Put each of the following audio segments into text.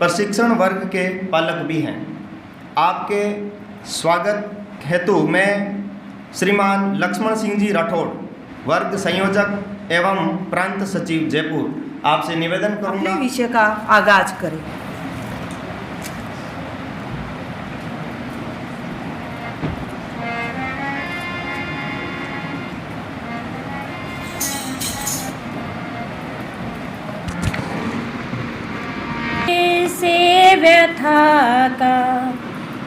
प्रशिक्षण वर्ग के पालक भी हैं। आपके स्वागत हेतु मैं श्रीमान लक्ष्मण सिंह जी राठौड़, वर्ग संयोजक एवं प्रांत सचिव जयपुर, आपसे निवेदन करूंगा अपने विषय का आगाज करें। से व्यथा का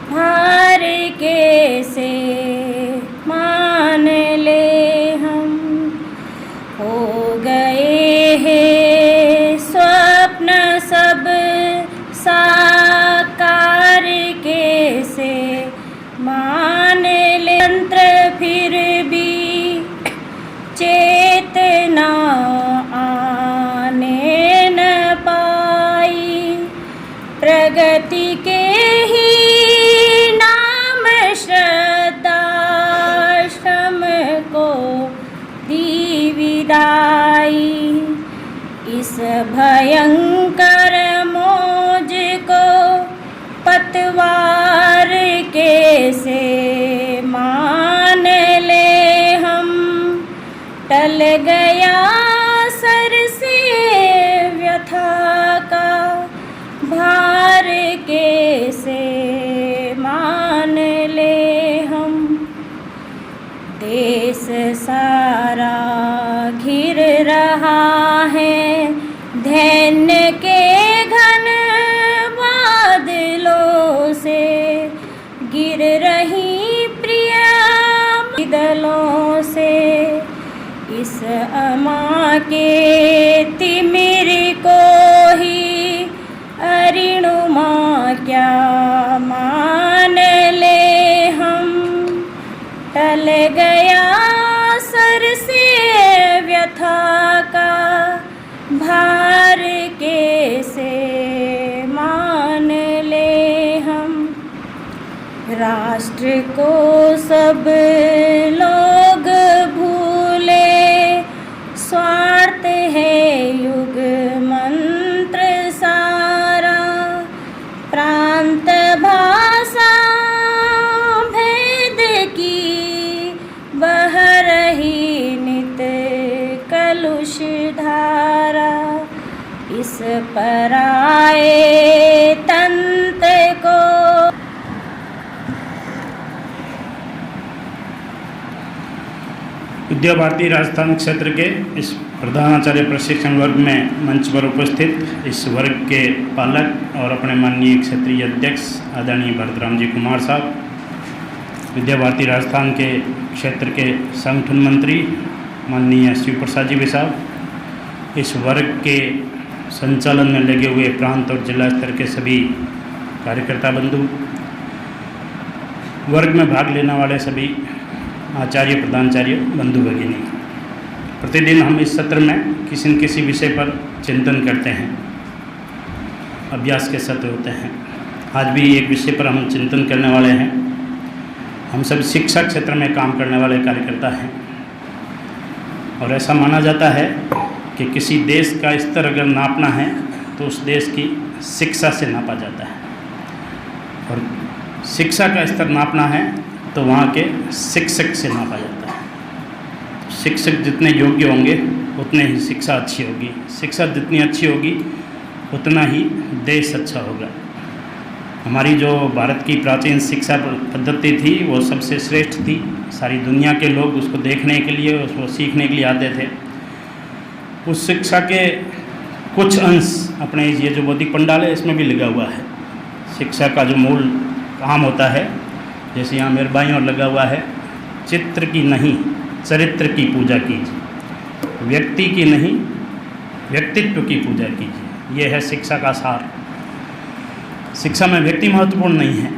भार कैसे मान ले हम, हो गए हैं स्वप्न सब साकार कैसे मान ले, यंत्र फिर भी चेतना आने न पाई, प्रगति के ही नाम श्रद्धा श्रम को दी विदाई, इस भयंकर मौज को पतवार कैसे मान ले हम, टल गया सर से व्यथा का भार कैसे मान ले हम, देश सारा घिर रहा है धैर्य के घन बादलों से, गिर रही प्रिय दलों से, इस अमा के तिमिर को ही अरिणुमा क्या मान ले हम, टल गया सर से व्यथा का भार कैसे मान ले हम, राष्ट्र को सब लोग भूले, स्वार्थ है युग मंत्र सारा, प्रांत भाषा भेद की बह रही नित कलुष धारा, इस पराए तंत्र को विद्या भारती राजस्थान क्षेत्र के इस प्रधानाचार्य प्रशिक्षण वर्ग में मंच पर उपस्थित इस वर्ग के पालक और अपने माननीय क्षेत्रीय अध्यक्ष आदरणीय भरतराम जी कुमार साहब, विद्या भारती राजस्थान के क्षेत्र के संगठन मंत्री माननीय शिव प्रसाद जी साहब, इस वर्ग के संचालन में लगे हुए प्रांत और जिला स्तर के सभी कार्यकर्ता बंधु, वर्ग में भाग लेने वाले सभी आचार्य प्रधानाचार्य बंधु भगिनी, प्रतिदिन हम इस सत्र में किसी न किसी विषय पर चिंतन करते हैं, अभ्यास के सत्र होते हैं। आज भी एक विषय पर हम चिंतन करने वाले हैं। हम सब शिक्षा क्षेत्र में काम करने वाले कार्यकर्ता हैं और ऐसा माना जाता है कि किसी देश का स्तर अगर नापना है तो उस देश की शिक्षा से नापा जाता है, और शिक्षा का स्तर नापना है तो वहाँ के शिक्षक से नापा जाता है। शिक्षक जितने योग्य होंगे उतने ही शिक्षा अच्छी होगी, शिक्षा जितनी अच्छी होगी उतना ही देश अच्छा होगा। हमारी जो भारत की प्राचीन शिक्षा पद्धति थी वो सबसे श्रेष्ठ थी, सारी दुनिया के लोग उसको देखने के लिए, उसको सीखने के लिए आते थे। उस शिक्षा के कुछ अंश अपने ये जो बौद्धिक पंडाल है इसमें भी लगा हुआ है। शिक्षा का जो मूल काम होता है, जैसे यहाँ मेरे बाईं ओर लगा हुआ है, चित्र की नहीं चरित्र की पूजा कीजिए, व्यक्ति की नहीं व्यक्तित्व की पूजा कीजिए, यह है शिक्षा का सार। शिक्षा में व्यक्ति महत्वपूर्ण नहीं है,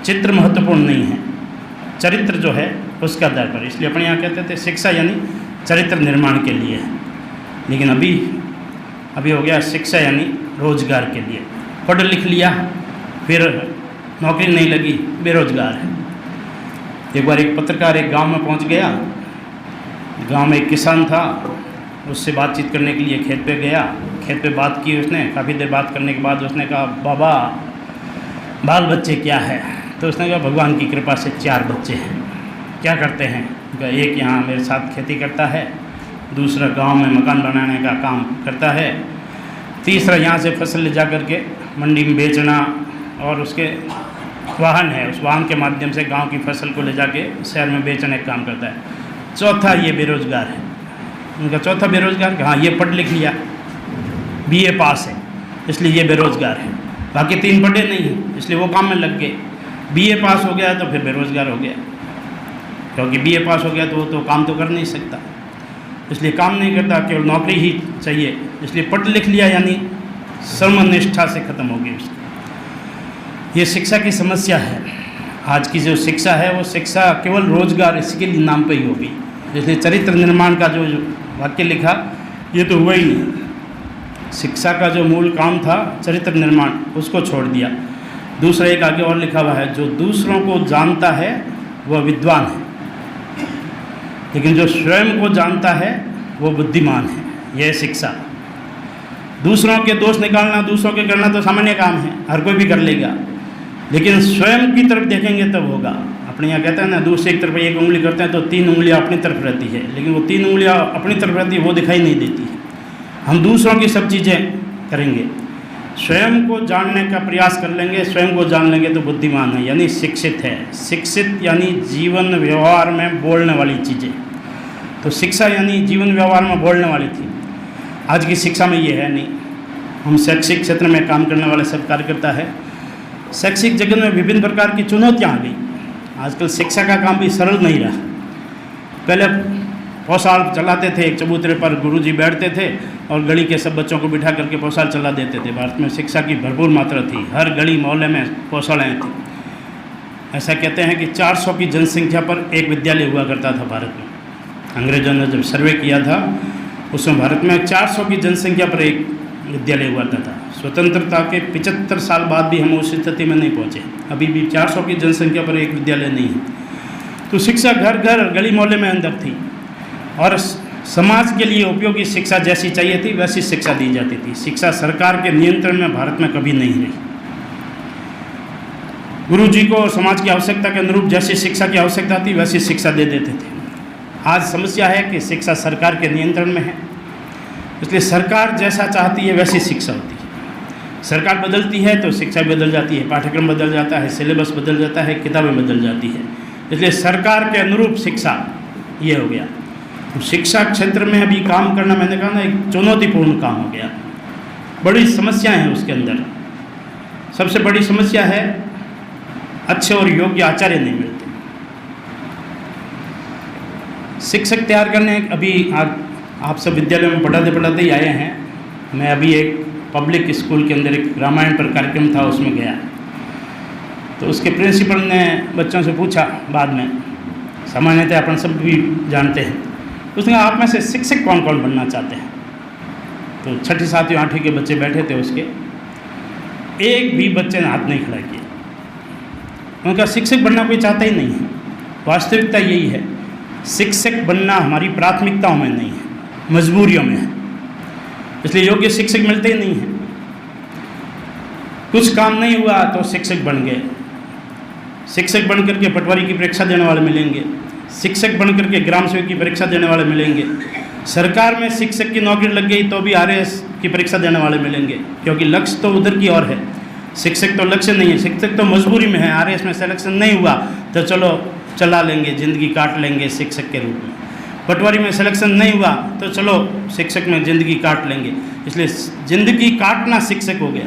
चित्र महत्वपूर्ण नहीं है, चरित्र जो है उसका आधार पर। इसलिए अपने यहाँ कहते थे शिक्षा यानी चरित्र निर्माण के लिए है, लेकिन अभी हो गया शिक्षा यानी रोजगार के लिए। पढ़ लिख लिया फिर नौकरी नहीं लगी, बेरोजगार है। एक बार एक पत्रकार एक गांव में पहुंच गया, गांव में एक किसान था, उससे बातचीत करने के लिए खेत पे गया। खेत पे बात की उसने। काफ़ी देर बात करने के बाद उसने कहा, बाबा बाल बच्चे क्या है? तो उसने कहा, भगवान की कृपा से 4 बच्चे हैं। क्या करते हैं? कहा, एक यहाँ मेरे साथ खेती करता है, दूसरा गांव में मकान बनाने का काम करता है, तीसरा यहाँ से फसल ले जा कर के मंडी में बेचना, और उसके वाहन है, उस वाहन के माध्यम से गांव की फसल को ले जाके शहर में बेचने का काम करता है, चौथा ये बेरोज़गार है। उनका चौथा बेरोज़गार, हाँ ये पढ़ लिख लिया, BA पास है, इसलिए ये बेरोज़गार है। बाकी 3 पढ़े नहीं हैं, इसलिए वो काम में लग गए। BA पास हो गया तो फिर बेरोज़गार हो गया, क्योंकि BA पास हो गया तो वो तो काम तो कर नहीं सकता, इसलिए काम नहीं करता, केवल नौकरी ही चाहिए, इसलिए पढ़ लिख लिया, यानी सर्वनिष्ठा से ख़त्म हो गई उसकी। ये शिक्षा की समस्या है। आज की जो शिक्षा है वो शिक्षा केवल रोज़गार इसके लिए नाम पे ही होगी। इसलिए चरित्र निर्माण का जो वाक्य लिखा, ये तो हुआ ही नहीं। शिक्षा का जो मूल काम था चरित्र निर्माण, उसको छोड़ दिया। दूसरा एक आगे और लिखा हुआ है, जो दूसरों को जानता है वह विद्वान है, लेकिन जो स्वयं को जानता है वो बुद्धिमान है। यह शिक्षा। दूसरों के दोष निकालना, दूसरों के करना तो सामान्य काम है, हर कोई भी कर लेगा, लेकिन स्वयं की तरफ देखेंगे तब होगा। अपने यहाँ कहते हैं ना, दूसरे की तरफ एक उंगली करते हैं तो 3 उंगलियाँ अपनी तरफ रहती है, लेकिन वो 3 उंगलियाँ अपनी तरफ रहती है वो दिखाई नहीं देती है। हम दूसरों की सब चीज़ें करेंगे, स्वयं को जानने का प्रयास कर लेंगे, स्वयं को जान लेंगे तो बुद्धिमान है, यानी शिक्षित है। शिक्षित यानी जीवन व्यवहार में बोलने वाली चीज़ें। तो शिक्षा यानी जीवन व्यवहार में बोलने वाली थी। आज की शिक्षा में ये है नहीं। हम शैक्षिक क्षेत्र में काम करने वाले सब कार्यकर्ता है। शैक्षिक जगत में विभिन्न प्रकार की चुनौतियाँ आ गई। आजकल शिक्षा का काम भी सरल नहीं रहा। पहले पौसाल चलाते थे, एक चबूतरे पर गुरुजी बैठते थे और गली के सब बच्चों को बिठा करके पौसाल चला देते थे। भारत में शिक्षा की भरपूर मात्रा थी, हर गली मोहल्ले में पौसालें थी। ऐसा कहते हैं कि 400 की जनसंख्या पर एक विद्यालय हुआ करता था भारत में। अंग्रेजों ने जब सर्वे किया था उसमें भारत में 400 की जनसंख्या पर एक विद्यालय हुआ था। स्वतंत्रता के 75 साल बाद भी हम उस स्थिति में नहीं पहुँचे, अभी भी 400 की जनसंख्या पर एक विद्यालय नहीं है। तो शिक्षा घर घर गली मोहल्ले में अंदर थी, और समाज के लिए उपयोगी शिक्षा जैसी चाहिए थी वैसी शिक्षा दी जाती थी। शिक्षा सरकार के नियंत्रण में भारत में कभी नहीं रही। गुरुजी को समाज की आवश्यकता के अनुरूप जैसी शिक्षा की आवश्यकता थी वैसी शिक्षा दे देते थे। आज समस्या है कि शिक्षा सरकार के नियंत्रण में है, इसलिए सरकार जैसा चाहती है वैसी शिक्षा होती है। सरकार बदलती है तो शिक्षा बदल जाती है, पाठ्यक्रम बदल जाता है, सिलेबस बदल जाता है, किताबें बदल जाती है। इसलिए सरकार के अनुरूप शिक्षा ये हो गया। तो शिक्षा क्षेत्र में अभी काम करना, मैंने कहा ना, एक चुनौतीपूर्ण काम हो गया। बड़ी समस्याएं हैं उसके अंदर। सबसे बड़ी समस्या है अच्छे और योग्य आचार्य नहीं मिलते। शिक्षक तैयार करने अभी आप सब विद्यालय में पढ़ाते ही आए हैं। मैं अभी एक पब्लिक स्कूल के अंदर एक रामायण पर कार्यक्रम था, उसमें गया। तो उसके प्रिंसिपल ने बच्चों से पूछा, बाद में सामान्यतः अपन सब भी जानते हैं, उसने कहा आप में से शिक्षक कौन कौन बनना चाहते हैं? तो 6ठी 7वीं 8वीं के बच्चे बैठे थे उसके, एक भी बच्चे ने हाथ नहीं खड़ा किया। उनका शिक्षक बनना कोई चाहता ही नहीं है। वास्तविकता यही है, शिक्षक बनना हमारी प्राथमिकताओं में नहीं है, मजबूरियों में है। इसलिए योग्य शिक्षक मिलते ही नहीं हैं। कुछ काम नहीं हुआ तो शिक्षक बन गए। शिक्षक बन करके पटवारी की परीक्षा देने वाले मिलेंगे, शिक्षक बन करके ग्राम सेवक की परीक्षा देने वाले मिलेंगे। सरकार में शिक्षक की नौकरी लग गई तो भी RAS की परीक्षा देने वाले मिलेंगे, क्योंकि लक्ष्य तो उधर की ओर है। शिक्षक तो लक्ष्य नहीं है, शिक्षक तो मजबूरी में है। RAS में सिलेक्शन नहीं हुआ तो चलो चला लेंगे, ज़िंदगी काट लेंगे शिक्षक के रूप में। पटवारी में सिलेक्शन नहीं हुआ तो चलो शिक्षक में ज़िंदगी काट लेंगे। इसलिए ज़िंदगी काटना शिक्षक हो गया।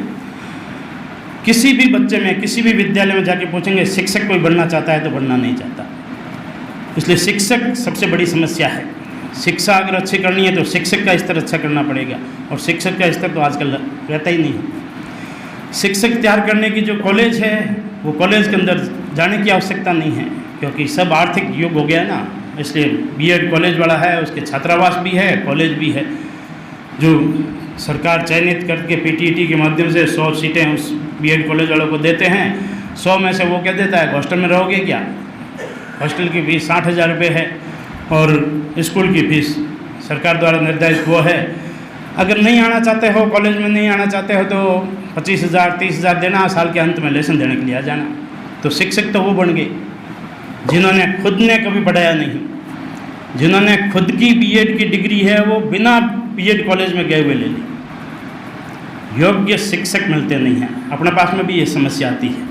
किसी भी बच्चे में, किसी भी विद्यालय में जाके पूछेंगे शिक्षक कोई बनना चाहता है तो बनना नहीं चाहता। इसलिए शिक्षक सबसे बड़ी समस्या है। शिक्षा अगर अच्छी करनी है तो शिक्षक का स्तर अच्छा करना पड़ेगा, और शिक्षक का स्तर तो आजकल रहता ही नहीं है। शिक्षक तैयार करने की जो कॉलेज है वो कॉलेज के अंदर जाने की आवश्यकता नहीं है, क्योंकि सब आर्थिक युग हो गया है ना। इसलिए B.Ed कॉलेज वाला है, उसके छात्रावास भी है, कॉलेज भी है। जो सरकार चयनित करके PTET के माध्यम से 100 सीटें उस B.Ed कॉलेज वालों को देते हैं। 100 में से वो क्या देता है, हॉस्टल में रहोगे क्या? हॉस्टल की फीस 60,000 रुपये है, और स्कूल की फीस सरकार द्वारा निर्धारित वो है। अगर नहीं आना चाहते हो, कॉलेज में नहीं आना चाहते हो, तो 25,000 30,000 देना, साल के अंत में लेसन देने के लिए आ जाना। तो शिक्षक तो वो बन गए जिन्होंने खुद ने कभी पढ़ाया नहीं, जिन्होंने खुद की बीएड की डिग्री है वो बिना बीएड कॉलेज में गए हुए ले ली। योग्य शिक्षक मिलते नहीं हैं। अपने पास में भी ये समस्या आती है,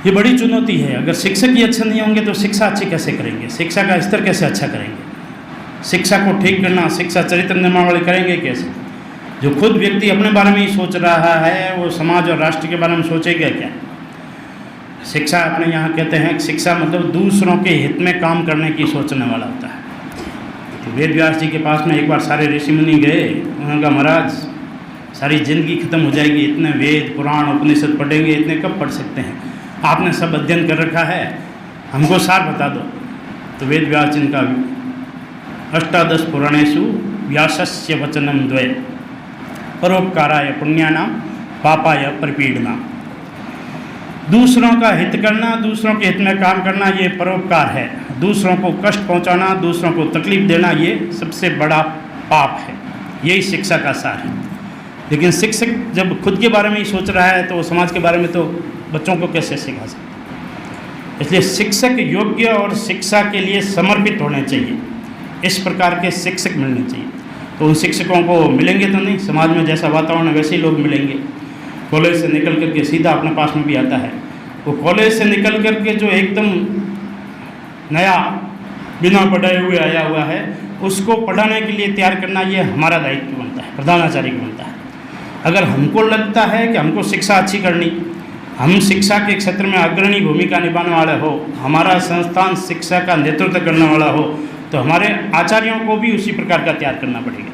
ये बड़ी चुनौती है। अगर शिक्षक ही अच्छे नहीं होंगे तो शिक्षा अच्छी कैसे करेंगे, शिक्षा का स्तर कैसे अच्छा करेंगे, शिक्षा को ठीक करना, शिक्षा चरित्र निर्माण वाले करेंगे कैसे? जो खुद व्यक्ति अपने बारे में ही सोच रहा है वो समाज और राष्ट्र के बारे में सोचेगा क्या? शिक्षा अपने यहाँ कहते हैं कि शिक्षा मतलब दूसरों के हित में काम करने की सोचने वाला होता है। तो वेद व्यास जी के पास में एक बार सारे ऋषि मुनि गए, उन्होंने कहा महाराज सारी जिंदगी खत्म हो जाएगी, इतने वेद पुराण उपनिषद पढ़ेंगे, इतने कब पढ़ सकते हैं? आपने सब अध्ययन कर रखा है, हमको सार बता दो। तो वेद व्यास जी का 18 पुराणेषु व्यासस्य वचनम द्वय परोपकाराय पुण्यानाम पापाय परिपीडनाम। दूसरों का हित करना, दूसरों के हित में काम करना, ये परोपकार है। दूसरों को कष्ट पहुंचाना, दूसरों को तकलीफ देना, ये सबसे बड़ा पाप है। यही शिक्षा का सार है। लेकिन शिक्षक जब खुद के बारे में ही सोच रहा है तो समाज के बारे में तो बच्चों को कैसे सिखा सकते? इसलिए शिक्षक योग्य और शिक्षा के लिए समर्पित होने चाहिए। इस प्रकार के शिक्षक मिलने चाहिए। तो उन शिक्षकों को मिलेंगे तो नहीं, समाज में जैसा वातावरण है वैसे ही लोग मिलेंगे। कॉलेज से निकल करके सीधा अपने पास में भी आता है, वो कॉलेज से निकल करके जो एकदम नया बिना पढ़ाए हुए आया हुआ है उसको पढ़ाने के लिए तैयार करना, ये हमारा दायित्व बनता है, प्रधानाचार्य का बनता है। अगर हमको लगता है कि हमको शिक्षा अच्छी करनी, हम शिक्षा के क्षेत्र में अग्रणी भूमिका निभाने वाले हो, हमारा संस्थान शिक्षा का नेतृत्व करने वाला हो, तो हमारे आचार्यों को भी उसी प्रकार का तैयार करना पड़ेगा।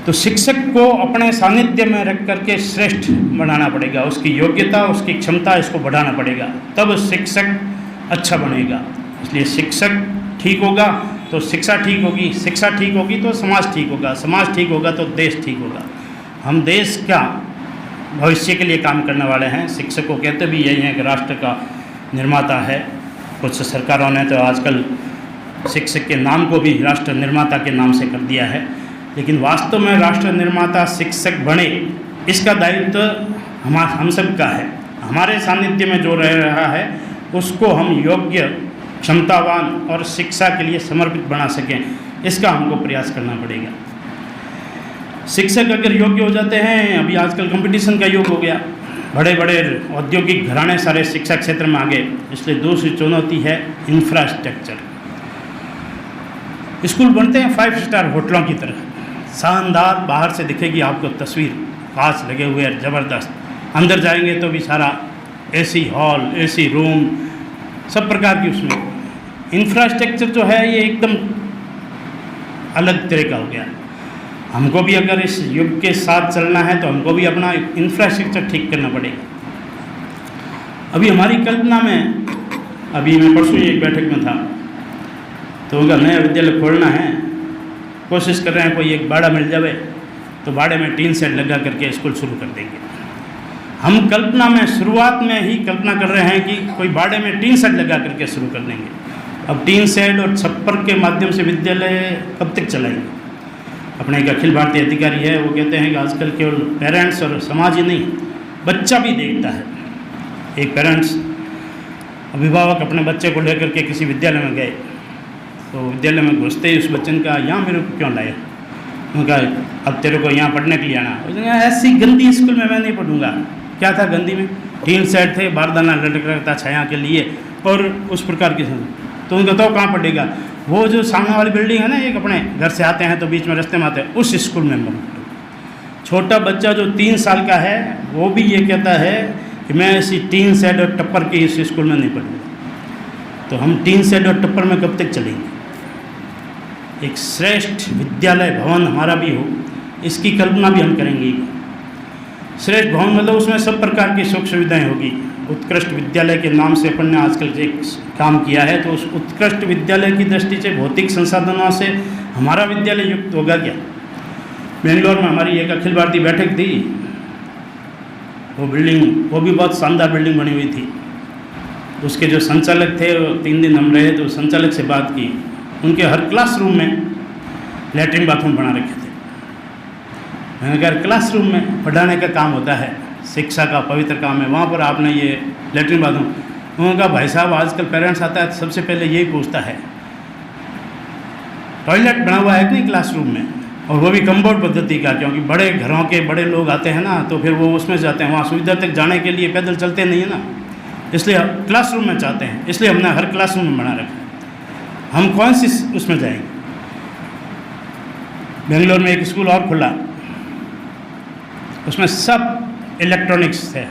तो शिक्षक को अपने सानिध्य में रख करके श्रेष्ठ बनाना पड़ेगा, उसकी योग्यता, उसकी क्षमता, इसको बढ़ाना पड़ेगा, तब शिक्षक अच्छा बनेगा। इसलिए शिक्षक ठीक होगा तो शिक्षा ठीक होगी, शिक्षा ठीक होगी तो समाज ठीक होगा, समाज ठीक होगा तो देश ठीक होगा। हम देश का भविष्य के लिए काम करने वाले हैं। शिक्षक को कहते भी यही हैं कि राष्ट्र का निर्माता है। कुछ सरकारों ने तो आजकल शिक्षक के नाम को भी राष्ट्र निर्माता के नाम से कर दिया है, लेकिन वास्तव में राष्ट्र निर्माता शिक्षक बने, इसका दायित्व हम सब का है। हमारे सानिध्य में जो रह रहा है उसको हम योग्य, क्षमतावान और शिक्षा के लिए समर्पित बना सकें, इसका हमको प्रयास करना पड़ेगा। शिक्षक अगर योग्य हो जाते हैं, अभी आजकल कंपटीशन का युग हो गया, बड़े बड़े औद्योगिक घराने सारे शिक्षा क्षेत्र में आ गए। इसलिए दूसरी चुनौती है इंफ्रास्ट्रक्चर। स्कूल बनते हैं 5 स्टार होटलों की तरह, शानदार, बाहर से दिखेगी आपको तस्वीर, कांच लगे हुए हैं ज़बरदस्त, अंदर जाएंगे तो भी सारा एसी हॉल, एसी रूम, सब प्रकार की उसमें इंफ्रास्ट्रक्चर जो है ये एकदम अलग तरह का हो गया। हमको भी अगर इस युग के साथ चलना है तो हमको भी अपना इंफ्रास्ट्रक्चर ठीक करना पड़ेगा। अभी हमारी कल्पना में, अभी मैं परसों ही एक बैठक में था, तो उनका नया विद्यालय खोलना है, कोशिश कर रहे हैं कोई एक बाड़ा मिल जाए तो बाड़े में टीन सेट लगा करके स्कूल शुरू कर देंगे। हम कल्पना में, शुरुआत में ही कल्पना कर रहे हैं कि कोई बाड़े में टीन सेट लगा करके शुरू कर देंगे। अब टीन सेट और छप्पर के माध्यम से विद्यालय कब तक चलाएंगे? अपने एक अखिल भारतीय अधिकारी है, वो कहते हैं कि आजकल केवल पेरेंट्स और समाज ही नहीं, बच्चा भी देखता है। एक पेरेंट्स, अभिभावक अपने बच्चे को लेकर के किसी विद्यालय में गए, तो विद्यालय में घुसते ही उस बच्चे ने कहा, यहाँ मेरे को क्यों लाए? उन्होंने कहा अब तेरे को यहाँ पढ़ने के लिए आना। उसने कहा ऐसी गंदी स्कूल में मैं नहीं पढ़ूंगा। क्या था गंदी में? टीन सेट थे, बारदाना लटक रहा था छाया के लिए और उस प्रकार की। तो उनका तो कहाँ पढ़ेगा? वो जो सामने वाली बिल्डिंग है ना, एक अपने घर से आते हैं तो बीच में रास्ते में आते हैं, उस स्कूल में मैं। छोटा बच्चा जो 3 साल का है वो भी ये कहता है कि मैं ऐसी टीन सेट और टप्पर के इस स्कूल में नहीं पढ़ूंगा। तो हम टीन सेट और टप्पर में कब तक चलेंगे? एक श्रेष्ठ विद्यालय भवन हमारा भी हो, इसकी कल्पना भी हम करेंगे। श्रेष्ठ भवन मतलब उसमें सब प्रकार की सुख सुविधाएँ होगी। उत्कृष्ट विद्यालय के नाम से अपन ने आजकल एक काम किया है, तो उस उत्कृष्ट विद्यालय की दृष्टि से भौतिक संसाधनों से हमारा विद्यालय युक्त होगा क्या? बेंगलोर में हमारी एक अखिल भारतीय बैठक थी, वो बिल्डिंग, वो भी बहुत शानदार बिल्डिंग बनी हुई थी। उसके जो संचालक थे, वो 3 दिन हम रहे तो संचालक से बात की, उनके हर क्लासरूम में लैट्रिन बाथरूम बना रखे थे। मैंने कहा क्लासरूम में पढ़ाने का काम होता है, शिक्षा का पवित्र काम है, वहाँ पर आपने ये लेटरिन बाथरूम। उन्होंने कहा भाई साहब आजकल पेरेंट्स आता है तो सबसे पहले यही पूछता है टॉयलेट बना हुआ है कि नहीं क्लासरूम में, और वो भी कंपाउंड पद्धति का, क्योंकि बड़े घरों के बड़े लोग आते हैं ना, तो फिर वो उसमें जाते हैं, वहाँ सुविधा तक जाने के लिए पैदल चलते नहीं है ना, इसलिए क्लासरूम में चाहते हैं, इसलिए हमने हर क्लासरूम में बना रखा है। हम कौन सी उसमें जाएंगे। बेंगलोर में एक स्कूल और खुला, उसमें सब इलेक्ट्रॉनिक्स है,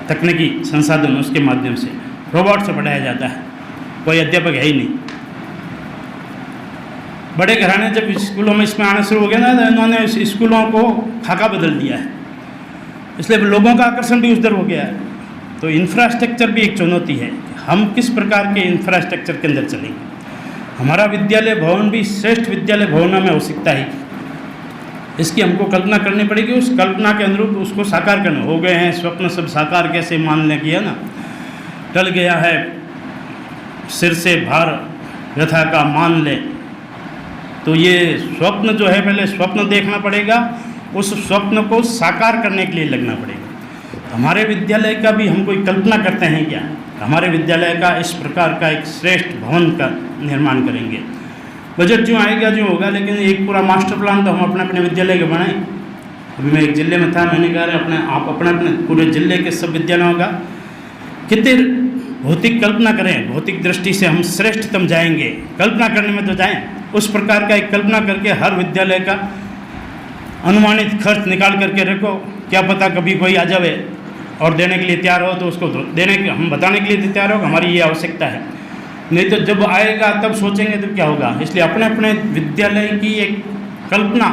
तकनीकी संसाधन, उसके माध्यम से रोबोट से पढ़ाया जाता है, कोई अध्यापक है ही नहीं। बड़े घराने जब स्कूलों में इसमें आना शुरू हो गया ना, तो इन्होंने इस स्कूलों को खाका बदल दिया है, इसलिए लोगों का आकर्षण भी उधर हो गया है। तो इंफ्रास्ट्रक्चर भी एक चुनौती है, हम किस प्रकार के इंफ्रास्ट्रक्चर के अंदर चलेंगे। हमारा विद्यालय भवन भी श्रेष्ठ विद्यालय भवनों में हो सकता है, इसकी हमको कल्पना करनी पड़ेगी, उस कल्पना के अनुरूप उसको साकार करना। हो गए हैं स्वप्न सब साकार, कैसे मानने किया ना, टल गया है सिर से भार व्यथा का मान ले। तो ये स्वप्न जो है, पहले स्वप्न देखना पड़ेगा, उस स्वप्न को साकार करने के लिए लगना पड़ेगा। हमारे विद्यालय का भी हम कोई कल्पना करते हैं क्या, हमारे विद्यालय का इस प्रकार का एक श्रेष्ठ भवन का निर्माण करेंगे। बजट जो आएगा जो होगा, लेकिन एक पूरा मास्टर प्लान तो हम अपने अपने विद्यालय का बनाएं। अभी मैं एक जिले में था, मैंने कहा आप अपने अपने पूरे जिले के सब विद्यालयों का कितने भौतिक कल्पना करें, भौतिक दृष्टि से हम श्रेष्ठतम जाएंगे, कल्पना करने में तो जाएं। उस प्रकार का एक कल्पना करके हर विद्यालय का अनुमानित खर्च निकाल करके रखो, क्या पता कभी कोई आ जावे और देने के लिए तैयार हो, तो उसको देने के हम बताने के लिए तैयार हो हमारी ये आवश्यकता है। नहीं तो जब आएगा तब सोचेंगे तो क्या होगा। इसलिए अपने अपने विद्यालय की एक कल्पना,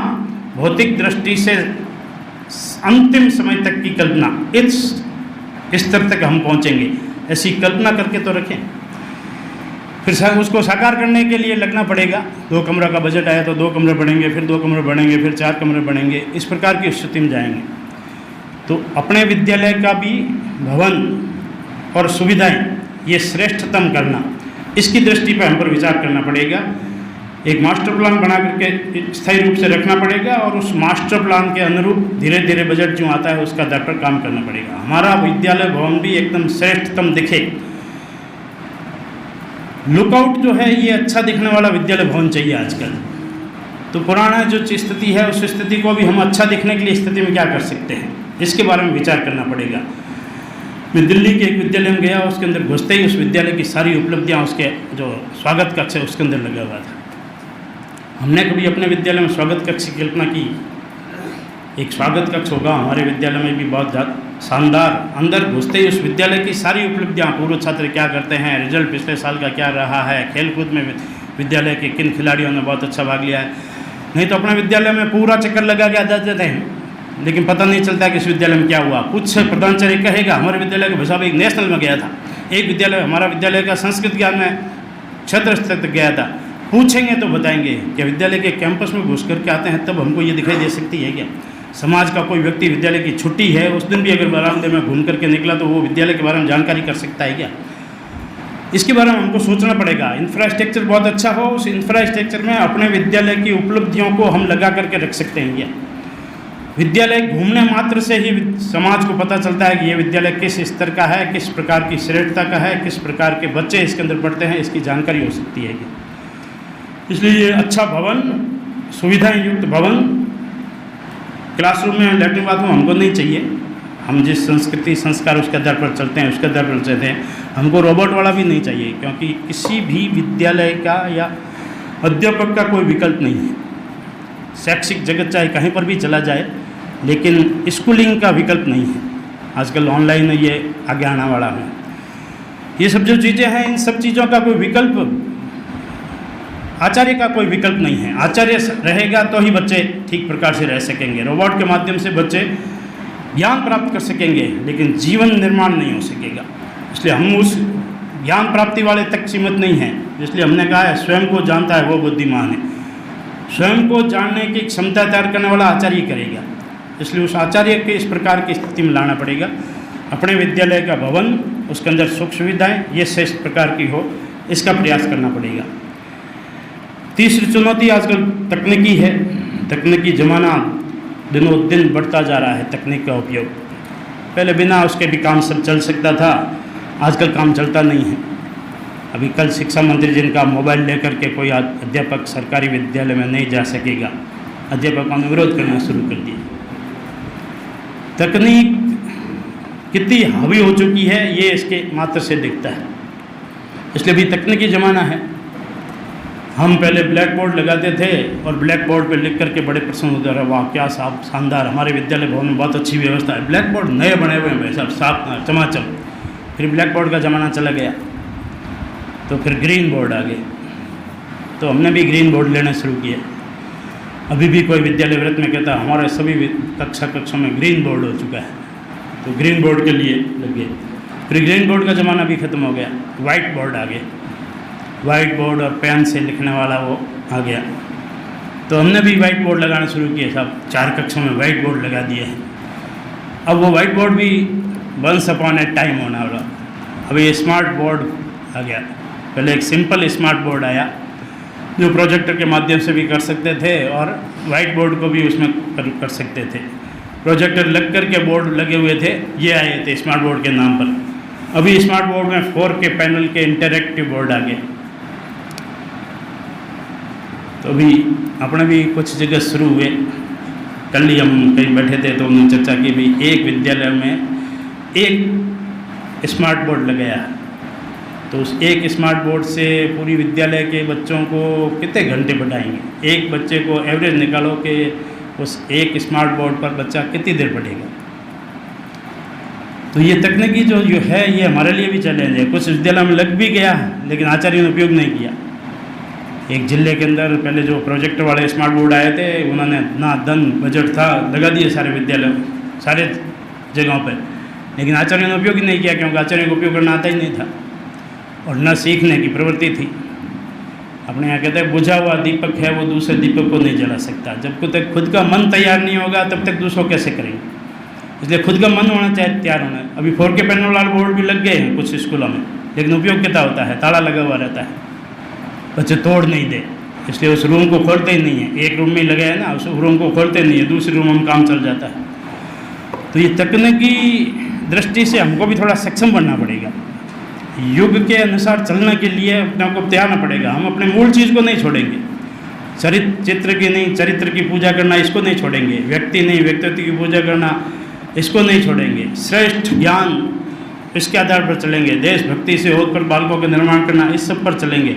भौतिक दृष्टि से अंतिम समय तक की कल्पना, इस स्तर तक हम पहुंचेंगे, ऐसी कल्पना करके तो रखें। फिर उसको साकार करने के लिए लगना पड़ेगा। 2 कमरा का बजट आया तो 2 कमरे बढ़ेंगे, फिर 2 कमरे बढ़ेंगे, फिर 4 कमरे बढ़ेंगे, इस प्रकार की स्थिति में जाएंगे। तो अपने विद्यालय का भी भवन और सुविधाएं ये श्रेष्ठतम करना, इसकी दृष्टि पर हम पर विचार करना पड़ेगा। एक मास्टर प्लान बना करके स्थायी रूप से रखना पड़ेगा, और उस मास्टर प्लान के अनुरूप धीरे धीरे बजट जो आता है उसका आधार पर काम करना पड़ेगा। हमारा विद्यालय भवन भी एकदम श्रेष्ठतम दिखे। लुकआउट जो है ये अच्छा दिखने वाला विद्यालय भवन चाहिए आजकल। तो पुराना जो स्थिति है उस स्थिति को भी हम अच्छा दिखने के लिए स्थिति में क्या कर सकते हैं, इसके बारे में विचार करना पड़ेगा। मैं दिल्ली के एक विद्यालय में गया, उसके अंदर घुसते ही उस विद्यालय की सारी उपलब्धियां, उसके जो स्वागत कक्ष है उसके अंदर लगा हुआ था। हमने कभी अपने विद्यालय में स्वागत कक्ष की कल्पना की, एक स्वागत कक्ष होगा हमारे विद्यालय में भी बहुत शानदार। अंदर घुसते ही उस विद्यालय की सारी उपलब्धियां, पूर्व छात्र क्या करते हैं, रिजल्ट पिछले साल का क्या रहा है, खेलकूद में विद्यालय के किन खिलाड़ियों ने बहुत अच्छा भाग लिया है। नहीं तो अपने विद्यालय में पूरा चक्कर लगा के आ जाते हैं, लेकिन पता नहीं चलता कि इस विद्यालय में क्या हुआ। कुछ प्रधानाचार्य कहेगा हमारे विद्यालय के भाषा में एक नेशनल में गया था, एक विद्यालय हमारा विद्यालय का संस्कृत ज्ञान में क्षेत्र स्तर तक गया था। पूछेंगे तो बताएंगे कि विद्यालय के कैंपस में घुस करके आते हैं तब हमको ये दिखाई दे सकती है क्या। समाज का कोई व्यक्ति विद्यालय की छुट्टी है उस दिन भी अगर बरामदे में घूम करके निकला तो वो विद्यालय के बारे में जानकारी कर सकता है क्या। इसके बारे में हमको सोचना पड़ेगा। इंफ्रास्ट्रक्चर बहुत अच्छा हो, उस इंफ्रास्ट्रक्चर में अपने विद्यालय की उपलब्धियों को हम लगा करके रख सकते हैं क्या। विद्यालय घूमने मात्र से ही समाज को पता चलता है कि ये विद्यालय किस स्तर का है, किस प्रकार की श्रेष्ठता का है, किस प्रकार के बच्चे इसके अंदर पढ़ते हैं, इसकी जानकारी हो सकती है क्या। इसलिए अच्छा भवन, सुविधाएं युक्त भवन, क्लासरूम में लैट्रिन बाथरूम हमको नहीं चाहिए। हम जिस संस्कृति संस्कार उसके आधार पर चलते हैं उसके आधार पर चलते हैं। हमको रोबोट वाला भी नहीं चाहिए, क्योंकि किसी भी विद्यालय का या अध्यापक का कोई विकल्प नहीं है। शैक्षिक जगत चाहे कहीं पर भी चला जाए, लेकिन स्कूलिंग का विकल्प नहीं है। आजकल ऑनलाइन ये आगे आने वाला है। ये सब जो चीज़ें हैं, इन सब चीज़ों का कोई विकल्प, आचार्य का कोई विकल्प नहीं है। आचार्य रहेगा तो ही बच्चे ठीक प्रकार से रह सकेंगे। रोबोट के माध्यम से बच्चे ज्ञान प्राप्त कर सकेंगे, लेकिन जीवन निर्माण नहीं हो सकेगा। इसलिए हम उस ज्ञान प्राप्ति वाले तक सीमित नहीं हैं। इसलिए हमने कहा है स्वयं को जानता है वो बुद्धिमान है। स्वयं को जानने की क्षमता तैयार करने वाला आचार्य करेगा। इसलिए उस आचार्य के इस प्रकार की स्थिति में लाना पड़ेगा। अपने विद्यालय का भवन, उसके अंदर सुख सुविधाएँ ये श्रेष्ठ प्रकार की हो, इसका प्रयास करना पड़ेगा। तीसरी चुनौती आजकल तकनीकी है। तकनीकी ज़माना दिनों दिन बढ़ता जा रहा है तकनीक का उपयोग। पहले बिना उसके भी काम सब चल सकता था, आजकल काम चलता नहीं है। अभी कल शिक्षा मंत्री जिनका मोबाइल लेकर के कोई अध्यापक सरकारी विद्यालय में नहीं जा सकेगा, अध्यापकों ने विरोध करना शुरू कर दिया। तकनीक कितनी हावी हो चुकी है ये इसके मात्र से दिखता है। इसलिए भी तकनीकी ज़माना है। हम पहले ब्लैक बोर्ड लगाते थे और ब्लैक बोर्ड पे लिख करके बड़े प्रसन्न होते रहे, वाह क्या साफ शानदार, हमारे विद्यालय भवन में बहुत अच्छी व्यवस्था है। ब्लैक बोर्ड नए बने हुए हैं भाई साहब, साफ चमाचम। फिर ब्लैक बोर्ड का ज़माना चला गया तो फिर ग्रीन बोर्ड आ गए, तो हमने भी ग्रीन बोर्ड लेना शुरू किया। अभी भी कोई विद्यालय व्रत में कहता हमारे सभी कक्षों में ग्रीन बोर्ड हो चुका है, तो ग्रीन बोर्ड के लिए लग गए। फिर ग्रीन बोर्ड का ज़माना भी ख़त्म हो गया, वाइट बोर्ड आ गए। वाइट बोर्ड और पेन से लिखने वाला वो आ गया, तो हमने भी वाइट बोर्ड लगाना शुरू किया साहब। 4 कक्षों में वाइट बोर्ड लगा दिए हैं। अब वो वाइट बोर्ड भी वंस अपॉन ए टाइम होना वाला। अभी स्मार्ट बोर्ड आ गया। पहले एक सिंपल स्मार्ट बोर्ड आया जो प्रोजेक्टर के माध्यम से भी कर सकते थे और वाइट बोर्ड को भी उसमें कर सकते थे। प्रोजेक्टर लग कर के बोर्ड लगे हुए थे, ये आए थे स्मार्ट बोर्ड के नाम पर। अभी स्मार्ट बोर्ड में 4K पैनल के इंटरैक्टिव बोर्ड आ गए। तो अभी अपने भी कुछ जगह शुरू हुए। कल ही हम कहीं बैठे थे तो उन्होंने चर्चा की भी एक विद्यालय में एक स्मार्ट बोर्ड लगाया, तो उस एक स्मार्ट बोर्ड से पूरी विद्यालय के बच्चों को कितने घंटे पढ़ाएंगे। एक बच्चे को एवरेज निकालो कि उस एक स्मार्ट बोर्ड पर बच्चा कितनी देर पढ़ेगा। तो ये तकनीकी जो है ये हमारे लिए भी चैलेंज है। कुछ विद्यालय में लग भी गया लेकिन आचार्यों ने उपयोग नहीं किया। एक जिले के अंदर पहले जो प्रोजेक्टर वाले स्मार्ट बोर्ड आए थे, उन्होंने ना धन बजट था लगा दिए सारे विद्यालय सारे जगहों पर, लेकिन आचार्यों ने उपयोग ही नहीं किया क्योंकि आचार्यों को उपयोग करना आता ही नहीं था और न सीखने की प्रवृत्ति थी। अपने यहाँ कहते हैं बुझा हुआ दीपक है वो दूसरे दीपक को नहीं जला सकता। जब तक खुद का मन तैयार नहीं होगा तब तक दूसरों कैसे करेंगे। इसलिए खुद का मन होना चाहिए, तैयार होना है। अभी 4K पैनल वाले बोर्ड भी लग गए हैं कुछ स्कूलों में, लेकिन उपयोग कितना होता है, ताला लगा हुआ रहता है, बच्चे तोड़ नहीं दे, इसलिए उस रूम को खोलते ही नहीं है। एक रूम में लगे है ना, उस रूम को खोलते नहीं है, दूसरे रूम में काम चल जाता है। तो ये तकनीकी दृष्टि से हमको भी थोड़ा सक्षम बनना पड़ेगा। युग के अनुसार चलने के लिए अपने को त्यागना पड़ेगा। हम अपने मूल चीज़ को नहीं छोड़ेंगे, चित्र की नहीं, चरित्र की पूजा करना इसको नहीं छोड़ेंगे, व्यक्ति नहीं व्यक्तित्व की पूजा करना इसको नहीं छोड़ेंगे, श्रेष्ठ ज्ञान इसके आधार पर चलेंगे, देशभक्ति से होकर बालकों का निर्माण करना इस सब पर चलेंगे।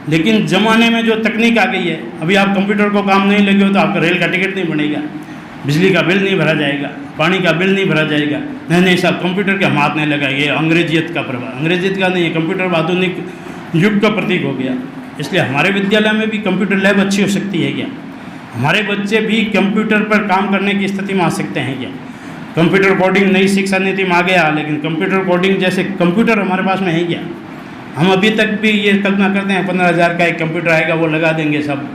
लेकिन ज़माने में जो तकनीक आ गई है, अभी आप कंप्यूटर को काम नहीं लगे हो तो आपका रेल का टिकट नहीं बनेगा, बिजली का बिल नहीं भरा जाएगा, पानी का बिल नहीं भरा जाएगा। नहीं साहब, कंप्यूटर के हम हाथ नहीं लगाएंगे, अंग्रेजियत का प्रभाव, अंग्रेजियत का नहीं है, कंप्यूटर आधुनिक युग का प्रतीक हो गया। इसलिए हमारे विद्यालय में भी कंप्यूटर लैब अच्छी हो सकती है क्या? हमारे बच्चे भी कंप्यूटर पर काम करने की स्थिति में आ सकते हैं क्या? कंप्यूटर कोडिंग नई शिक्षा नीति में आ गया, लेकिन कंप्यूटर कोडिंग जैसे कंप्यूटर हमारे पास में है क्या? हम अभी तक भी ये कल्पना करते हैं 15,000 का एक कंप्यूटर आएगा, वो लगा देंगे सब,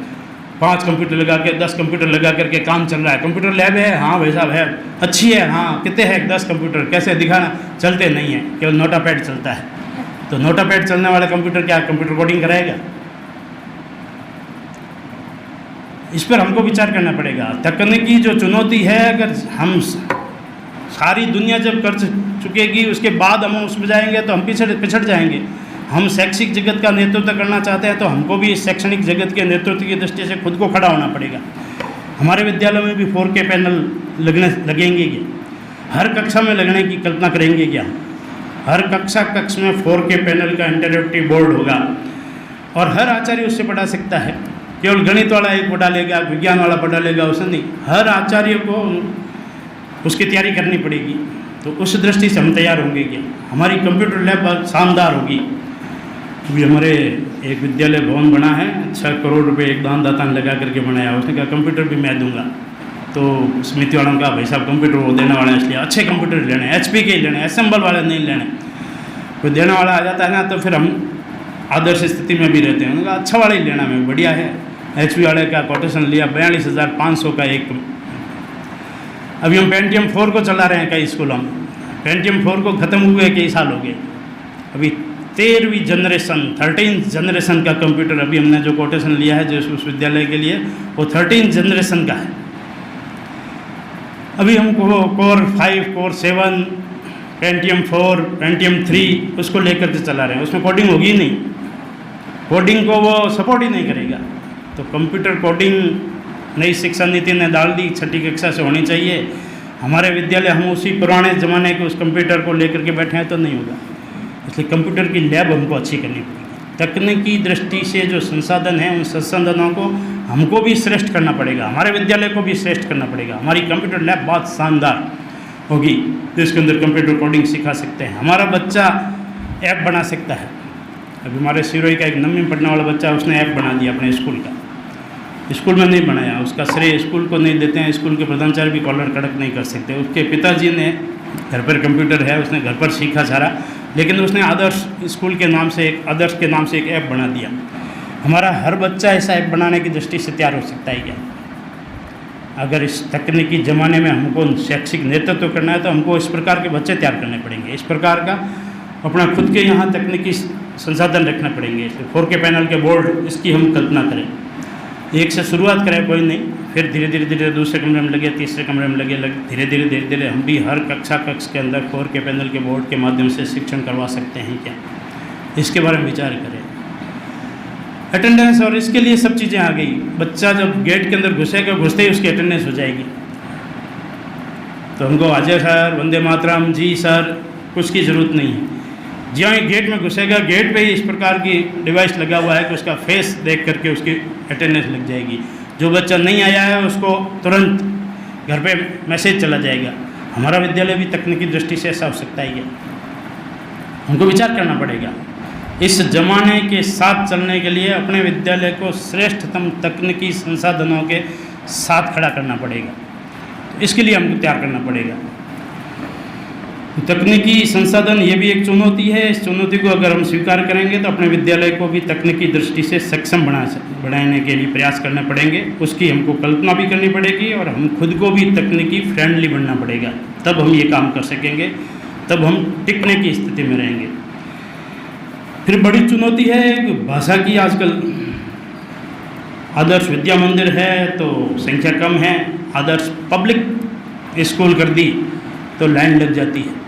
5 कंप्यूटर लगा के 10 कंप्यूटर लगा करके काम चल रहा है। कंप्यूटर लैब है, हाँ भाई साहब है, अच्छी है, हाँ कितने हैं 10 कंप्यूटर, कैसे दिखाना, चलते नहीं है, केवल नोटा पैड चलता है। तो नोटा पैड चलने वाला कंप्यूटर क्या कंप्यूटर कोडिंग कराएगा? इस पर हमको विचार करना पड़ेगा। तकनीकी जो चुनौती है, अगर हम सारी दुनिया जब कर चुकेगी उसके बाद हम उसमें जाएंगे तो हम पिछड़ जाएंगे। हम शैक्षिक जगत का नेतृत्व करना चाहते हैं तो हमको भी शैक्षणिक जगत के नेतृत्व की दृष्टि से खुद को खड़ा होना पड़ेगा। हमारे विद्यालय में भी 4K पैनल लगेंगे क्या? हर कक्षा में लगने की कल्पना करेंगे क्या? हर कक्ष में 4K पैनल का इंटरैक्टिव बोर्ड होगा और हर आचार्य उससे पढ़ा सकता है। केवल गणित वाला एक पढ़ा लेगा, विज्ञान वाला पढ़ा लेगा, उससे नहीं, हर आचार्य को उसकी तैयारी करनी पड़ेगी। तो उस दृष्टि से हम तैयार होंगे क्या? हमारी कंप्यूटर लैब शानदार होगी। अभी हमारे एक विद्यालय भवन बना है, 6 करोड़ रुपए एक दानदाता ने लगा करके बनाया। उसने कहा कंप्यूटर भी मैं दूंगा। तो समिति वालों का भाई साहब कंप्यूटर वो देने वाले हैं, इसलिए अच्छे कंप्यूटर लेने, HP के ही लेने, असेंबल वाले नहीं लेने। कोई देने वाला आ जाता है ना तो फिर हम आदर्श स्थिति में भी रहते हैं। उन्होंने कहा अच्छा वाला ही लेना, मैं बढ़िया है। HP वाले का कोटेशन लिया 42,500 का एक। अभी हम Pentium 4 को चला रहे हैं कई स्कूलों में। Pentium 4 को ख़त्म हुए कई साल हो गए। अभी 13वीं जनरेशन 13th जनरेशन का कंप्यूटर अभी हमने जो कोटेशन लिया है जो उस विद्यालय के लिए, वो 13th जनरेशन का है। अभी हम कोर 5, कोर 7, पेंटियम 4, पेंटियम 3 उसको लेकर के चला रहे हैं। उसमें कोडिंग होगी ही नहीं, कोडिंग को वो सपोर्ट ही नहीं करेगा। तो कंप्यूटर कोडिंग नई शिक्षा नीति ने डाल दी, 6ठी कक्षा से होनी चाहिए। हमारे विद्यालय हम उसी पुराने ज़माने के उस कंप्यूटर को लेकर के बैठे हैं तो नहीं होगा। इसलिए कंप्यूटर की लैब हमको अच्छी करनी पड़ेगी। तकनीकी दृष्टि से जो संसाधन हैं उन संसाधनों को हमको भी श्रेष्ठ करना पड़ेगा, हमारे विद्यालय को भी श्रेष्ठ करना पड़ेगा। हमारी कंप्यूटर लैब बहुत शानदार होगी जिसके अंदर कंप्यूटर कोडिंग सिखा सकते हैं। हमारा बच्चा ऐप बना सकता है। अभी हमारे सिरोही का एक 9वीं में पढ़ने वाला बच्चा, उसने ऐप बना दिया अपने स्कूल का। स्कूल में नहीं बनाया, उसका श्रेय स्कूल को नहीं देते हैं, स्कूल के प्रधानाचार्य भी कॉलर कड़क नहीं कर सकते। उसके पिताजी ने घर पर कंप्यूटर है, उसने घर पर सीखा सारा, लेकिन उसने आदर्श स्कूल के नाम से आदर्श के नाम से एक ऐप बना दिया। हमारा हर बच्चा ऐसा ऐप बनाने की दृष्टि से तैयार हो सकता है क्या? अगर इस तकनीकी ज़माने में हमको शैक्षिक नेतृत्व करना है तो हमको इस प्रकार के बच्चे तैयार करने पड़ेंगे, इस प्रकार का अपना खुद के यहाँ तकनीकी संसाधन रखने पड़ेंगे। 4K पैनल के बोर्ड, इसकी हम कल्पना करें, एक से शुरुआत करें कोई नहीं, फिर धीरे धीरे दूसरे कमरे में लगे, तीसरे कमरे में लगे, धीरे धीरे हम भी हर कक्ष के अंदर 4K पैनल के बोर्ड के माध्यम से शिक्षण करवा सकते हैं क्या? इसके बारे में विचार करें। अटेंडेंस और इसके लिए सब चीज़ें आ गई। बच्चा जब गेट के अंदर घुसेगा, घुसते ही उसकी अटेंडेंस हो जाएगी। तो हमको अजय सर, वंदे मातरम जी सर, कुछ की ज़रूरत नहीं है। जो ही गेट में घुसेगा, गेट पे ही इस प्रकार की डिवाइस लगा हुआ है कि उसका फेस देख करके उसकी अटेंडेंस लग जाएगी। जो बच्चा नहीं आया है उसको तुरंत घर पे मैसेज चला जाएगा। हमारा विद्यालय भी तकनीकी दृष्टि से ऐसा हो सकता है क्या? हमको विचार करना पड़ेगा। इस जमाने के साथ चलने के लिए अपने विद्यालय को श्रेष्ठतम तकनीकी संसाधनों के साथ खड़ा करना पड़ेगा। इसके लिए हमको तैयार करना पड़ेगा। तकनीकी संसाधन ये भी एक चुनौती है। इस चुनौती को अगर हम स्वीकार करेंगे तो अपने विद्यालय को भी तकनीकी दृष्टि से सक्षम बनाने के लिए प्रयास करने पड़ेंगे। उसकी हमको कल्पना भी करनी पड़ेगी और हम खुद को भी तकनीकी फ्रेंडली बनना पड़ेगा। तब हम ये काम कर सकेंगे, तब हम टिकने की स्थिति में रहेंगे। फिर बड़ी चुनौती है भाषा की। आजकल आदर्श विद्या मंदिर है तो संख्या कम है, आदर्श पब्लिक स्कूल कर दी तो लाइन लग जाती है।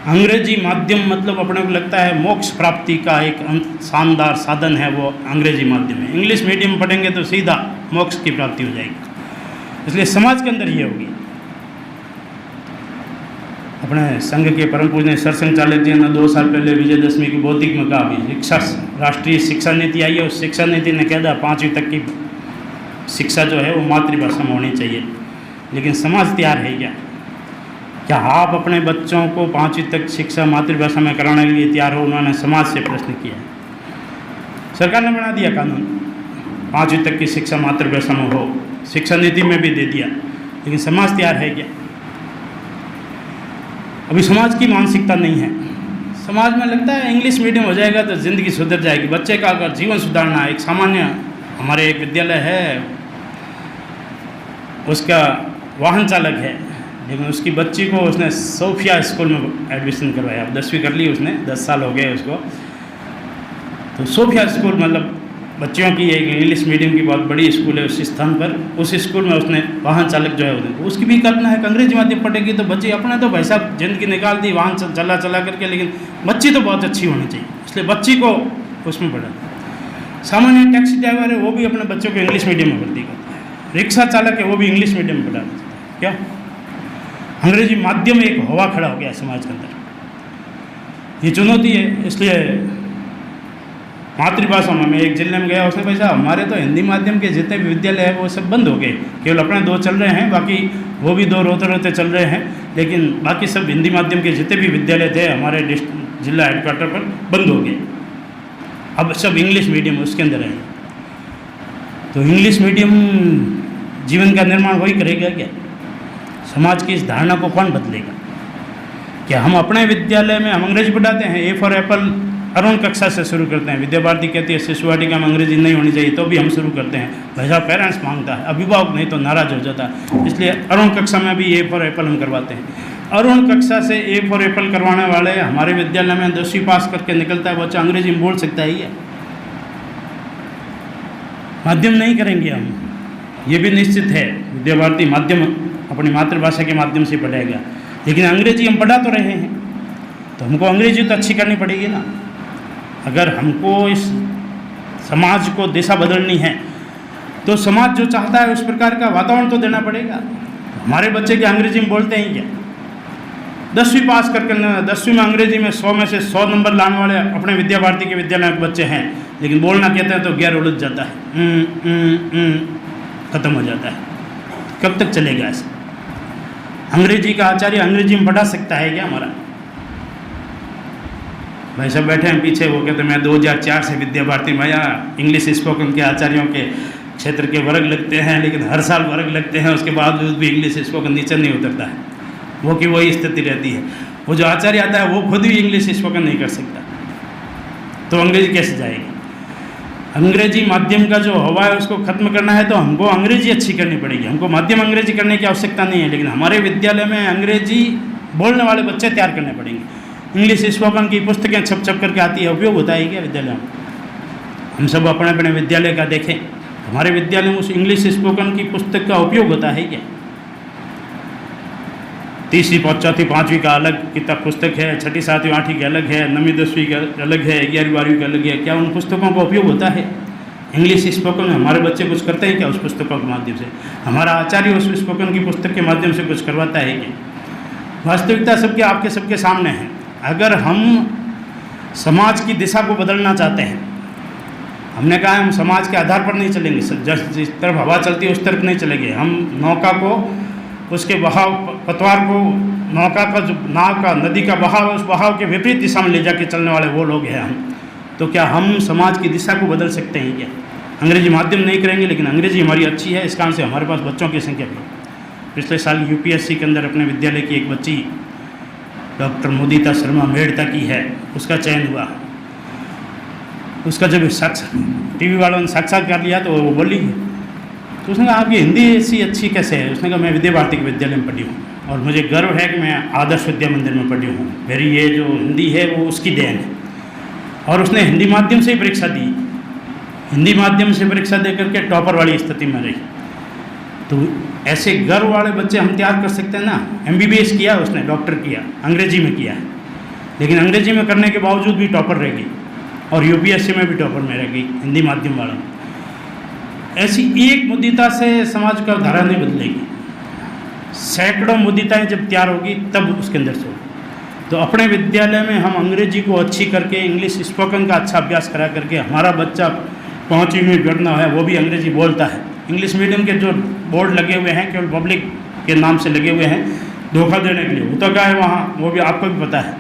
अंग्रेजी माध्यम मतलब अपने को लगता है मोक्ष प्राप्ति का एक शानदार साधन है, वो अंग्रेजी माध्यम है। इंग्लिश मीडियम पढ़ेंगे तो सीधा मोक्ष की प्राप्ति हो जाएगी। इसलिए समाज के अंदर ये होगी। अपने संघ के परम पूजनीय सरसंघचालक जी ने 2 साल पहले विजयदशमी की भौतिक में कहा, शिक्षा राष्ट्रीय शिक्षा नीति आई है, उस शिक्षा नीति ने कह दिया 5वीं तक की शिक्षा जो है वो मातृभाषा में होनी चाहिए। लेकिन समाज तैयार है क्या आप अपने बच्चों को 5वीं तक शिक्षा मातृभाषा में कराने के लिए तैयार हो? उन्होंने समाज से प्रश्न किया। सरकार ने बना दिया कानून, 5वीं तक की शिक्षा मातृभाषा में हो, शिक्षा नीति में भी दे दिया। लेकिन समाज तैयार है क्या? अभी समाज की मानसिकता नहीं है। समाज में लगता है इंग्लिश मीडियम हो जाएगा तो ज़िंदगी सुधर जाएगी। बच्चे का अगर जीवन सुधारना है, एक सामान्य हमारे एक विद्यालय है, उसका वाहन चालक है, लेकिन उसकी बच्ची को उसने सोफिया स्कूल में एडमिशन करवाया। अब 10वीं कर ली उसने, 10 साल हो गए उसको। तो सोफिया स्कूल मतलब बच्चियों की एक इंग्लिश मीडियम की बहुत बड़ी स्कूल है। उस स्थान पर उस स्कूल में उसने वाहन चालक जो है उसकी भी कल्पना है कि अंग्रेजी माध्यम पढ़ेगी तो बच्ची अपने तो भाई साहब जिंदगी निकाल दी वाहन चला करके, लेकिन बच्ची तो बहुत अच्छी होनी चाहिए, इसलिए बच्ची को उसमें पढ़ा। सामान्य टैक्सी ड्राइवर है वो भी अपने बच्चों को इंग्लिश मीडियम में भर्ती करता है। रिक्शा चालक है वो भी इंग्लिश मीडियम में पढ़ा। क्या अंग्रेजी माध्यम एक हवा खड़ा हो गया समाज के अंदर। ये चुनौती है। इसलिए मातृभाषा में मैं एक जिले में गया, उसने भाई साहब हमारे तो हिंदी माध्यम के जितने भी विद्यालय हैं वो सब बंद हो गए, केवल अपने 2 चल रहे हैं, बाकी वो भी 2 रोते चल रहे हैं, लेकिन बाकी सब हिंदी माध्यम के जितने भी विद्यालय थे हमारे जिला हेडक्वार्टर पर बंद हो गए। अब सब इंग्लिश मीडियम उसके अंदर है। तो इंग्लिश मीडियम जीवन का निर्माण वही करेगा क्या? समाज की इस धारणा को कौन बदलेगा? क्या हम अपने विद्यालय में हम अंग्रेजी पढ़ाते हैं, ए फॉर एप्पल अरुण कक्षा से शुरू करते हैं। विद्या भारती कहती है शिशु वाटिका में अंग्रेजी नहीं होनी चाहिए, तो भी हम शुरू करते हैं। भाई साहब पेरेंट्स मांगता है, अभिभावक नहीं तो नाराज हो जाता है, इसलिए अरुण कक्षा में भी ए फॉर एप्पल हम करवाते हैं। अरुण कक्षा से ए फॉर एप्पल करवाने वाले हमारे विद्यालय में 10वीं पास करके निकलता है बच्चा, अंग्रेजी में बोल सकता है? ये माध्यम नहीं करेंगे हम, ये भी निश्चित है। विद्या भारती माध्यम अपनी मातृभाषा के माध्यम से पढ़ेगा, लेकिन अंग्रेजी हम पढ़ा तो रहे हैं, तो हमको अंग्रेजी तो अच्छी करनी पड़ेगी ना। अगर हमको इस समाज को दिशा बदलनी है तो समाज जो चाहता है उस प्रकार का वातावरण तो देना पड़ेगा। हमारे बच्चे क्या अंग्रेजी में बोलते हैं क्या? 10वीं पास करके 10वीं में अंग्रेजी में 100 में से 100 नंबर लाने वाले अपने विद्या भारती के विद्यालय के बच्चे हैं, लेकिन बोलना कहते हैं तो गैर उलझ जाता है, ख़त्म हो जाता है। कब तक चलेगा ऐसा? अंग्रेजी का आचार्य अंग्रेजी में पढ़ा सकता है क्या? हमारा भाई सब बैठे हैं पीछे, वो कहते हैं मैं 2004 से विद्या भारती में आया, इंग्लिश स्पोकन के आचार्यों के क्षेत्र के वर्ग लगते हैं, लेकिन हर साल वर्ग लगते हैं, उसके बावजूद भी इंग्लिश स्पोकन नीचे नहीं उतरता है। वो की वही स्थिति रहती है। वो जो आचार्य आता है वो खुद भी इंग्लिश स्पोकन नहीं कर सकता, तो अंग्रेजी कैसे जाएगी? अंग्रेजी माध्यम का जो हवा है उसको खत्म करना है तो हमको अंग्रेजी अच्छी करनी पड़ेगी। हमको माध्यम अंग्रेजी करने की आवश्यकता नहीं है, लेकिन हमारे विद्यालय में अंग्रेजी बोलने वाले बच्चे तैयार करने पड़ेंगे। इंग्लिश स्पोकन की पुस्तकें छप छप करके आती है, उपयोग होता है क्या विद्यालय में? हम सब अपने अपने विद्यालय का देखें, हमारे विद्यालय में उस इंग्लिश स्पोकन की पुस्तक का उपयोग होता है क्या? 3वीं 4वीं 5वीं का अलग किताब पुस्तक है, 6ठी 7वीं 8वीं की अलग है, 9वीं 10वीं का अलग है, 11वीं 12वीं का अलग है। क्या उन पुस्तकों का उपयोग होता है? इंग्लिश स्पोकन में हमारे बच्चे कुछ करते हैं क्या उस पुस्तकों के माध्यम से? हमारा आचार्य उस स्पोकन की पुस्तक के माध्यम से कुछ करवाता है क्या? वास्तविकता सबके आपके सबके सामने है। अगर हम समाज की दिशा को बदलना चाहते हैं, हमने कहा हम समाज के आधार पर नहीं चलेंगे, जिस तरफ हवा चलती है उस तरफ नहीं चलेंगे। हम नौका को उसके बहाव, पतवार को, नौका का जो नाव का नदी का बहाव है उस बहाव के विपरीत दिशा में ले जाके चलने वाले वो लोग हैं हम। तो क्या हम समाज की दिशा को बदल सकते हैं क्या? अंग्रेजी माध्यम नहीं करेंगे, लेकिन अंग्रेजी हमारी अच्छी है, इस कारण से हमारे पास बच्चों की संख्या भी। पिछले साल UPSC के अंदर अपने विद्यालय की एक बच्ची डॉक्टर मुदिता शर्मा मेड़ता की है, उसका चयन हुआ। उसका जब TV वालों ने साक्षात्कार लिया तो वो बोली, तो उसने कहा आपकी हिंदी ऐसी अच्छी कैसे है? उसने कहा मैं विद्या भारती के विद्यालय में पढ़ी हूँ और मुझे गर्व है कि मैं आदर्श विद्या मंदिर में पढ़ी हूँ। मेरी ये जो हिंदी है वो उसकी देन है। और उसने हिंदी माध्यम से ही परीक्षा दी, हिंदी माध्यम से परीक्षा दे करके टॉपर वाली स्थिति में रही। तो ऐसे गर्व वाले बच्चे हम तैयार कर सकते हैं ना। MBBS किया उसने, डॉक्टर किया, अंग्रेजी में किया है, लेकिन अंग्रेजी में करने के बावजूद भी टॉपर रह गई और UPSC में भी टॉपर में रह गई हिंदी माध्यम वाला। ऐसी एक मुदिता से समाज का धारा नहीं बदलेगी। सैकड़ों मुदिताएं जब तैयार होगी तब उसके अंदर से होगी। तो अपने विद्यालय में हम अंग्रेजी को अच्छी करके, इंग्लिश स्पोकन का अच्छा अभ्यास करा करके, हमारा बच्चा 5वीं में गणना है वो भी अंग्रेजी बोलता है। इंग्लिश मीडियम के जो बोर्ड लगे हुए हैं केवल पब्लिक के नाम से लगे हुए हैं धोखा देने के लिए, होता क्या है वहाँ वो भी आपको भी पता है।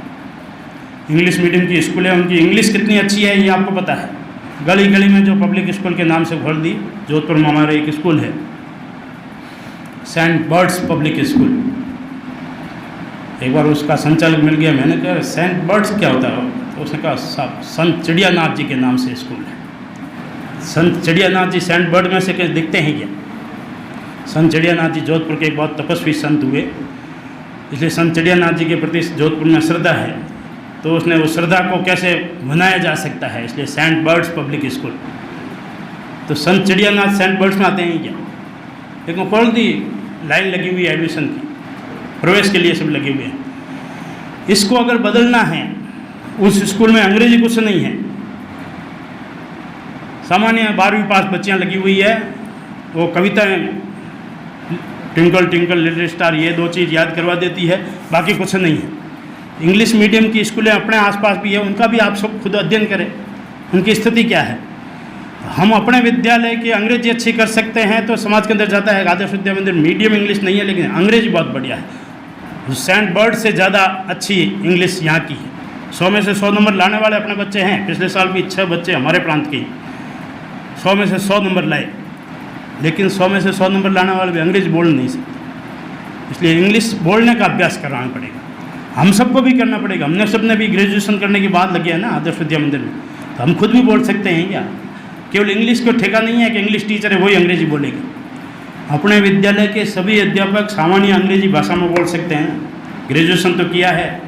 इंग्लिश मीडियम की स्कूल है, उनकी इंग्लिश कितनी अच्छी है ये आपको पता है। गली गली में जो पब्लिक स्कूल के नाम से खोल दी, जोधपुर में हमारा एक स्कूल है सेंट बर्ड्स पब्लिक स्कूल। एक बार उसका संचालक मिल गया, मैंने कहा सेंट बर्ड्स क्या होता है? तो उसने कहा संत चिड़ियानाथ जी के नाम से स्कूल है। संत चिड़ियानाथ जी सेंट बर्ड में से कहीं दिखते हैं क्या? संत चिड़ियानाथ जी जोधपुर के एक बहुत तपस्वी संत हुए, इसलिए संत चिड़ियानाथ जी के प्रति जोधपुर में श्रद्धा है। तो उसने उस श्रद्धा को कैसे मनाया जा सकता है, इसलिए सेंट बर्ड्स पब्लिक स्कूल। तो संत चिड़ियानाथ सेंट बर्ड्स में आते हैं क्या? लेकिन खोल दी, लाइन लगी हुई है एडमिशन की, प्रवेश के लिए सब लगे हुए हैं। इसको अगर बदलना है, उस स्कूल में अंग्रेजी कुछ नहीं है, सामान्य 12वीं पास बच्चियाँ लगी हुई है, वो कविताएं ट्विंकल ट्विंकल लिटिल स्टार ये 2 चीज़ याद करवा देती है, बाकी कुछ नहीं है। इंग्लिश मीडियम की स्कूलें अपने आसपास भी है, उनका भी आप सब खुद अध्ययन करें, उनकी स्थिति क्या है। हम अपने विद्यालय की अंग्रेजी अच्छी कर सकते हैं तो समाज के अंदर जाता है। आदर्श विद्या मंदिर मीडियम इंग्लिश नहीं है, लेकिन अंग्रेजी बहुत बढ़िया है। सेंट बर्ड से ज़्यादा अच्छी इंग्लिश यहाँ की है। 100 में से 100 नंबर लाने वाले अपने बच्चे हैं। पिछले साल भी 6 बच्चे हमारे प्रांत के 100 में से 100 नंबर लाए, लेकिन 100 में से 100 नंबर लाने वाले भी अंग्रेजी बोल नहीं सकते। इसलिए इंग्लिश बोलने का अभ्यास कराना पड़ेगा, हम सबको भी करना पड़ेगा। हमने सबने भी ग्रेजुएशन करने के बाद लगे हैं ना आदर्श विद्या मंदिर में, तो हम खुद भी बोल सकते हैं क्या? केवल इंग्लिश को ठेका नहीं है कि इंग्लिश टीचर है वही अंग्रेजी बोलेगा। अपने विद्यालय के सभी अध्यापक सामान्य अंग्रेजी भाषा में बोल सकते हैं। ग्रेजुएशन तो किया है,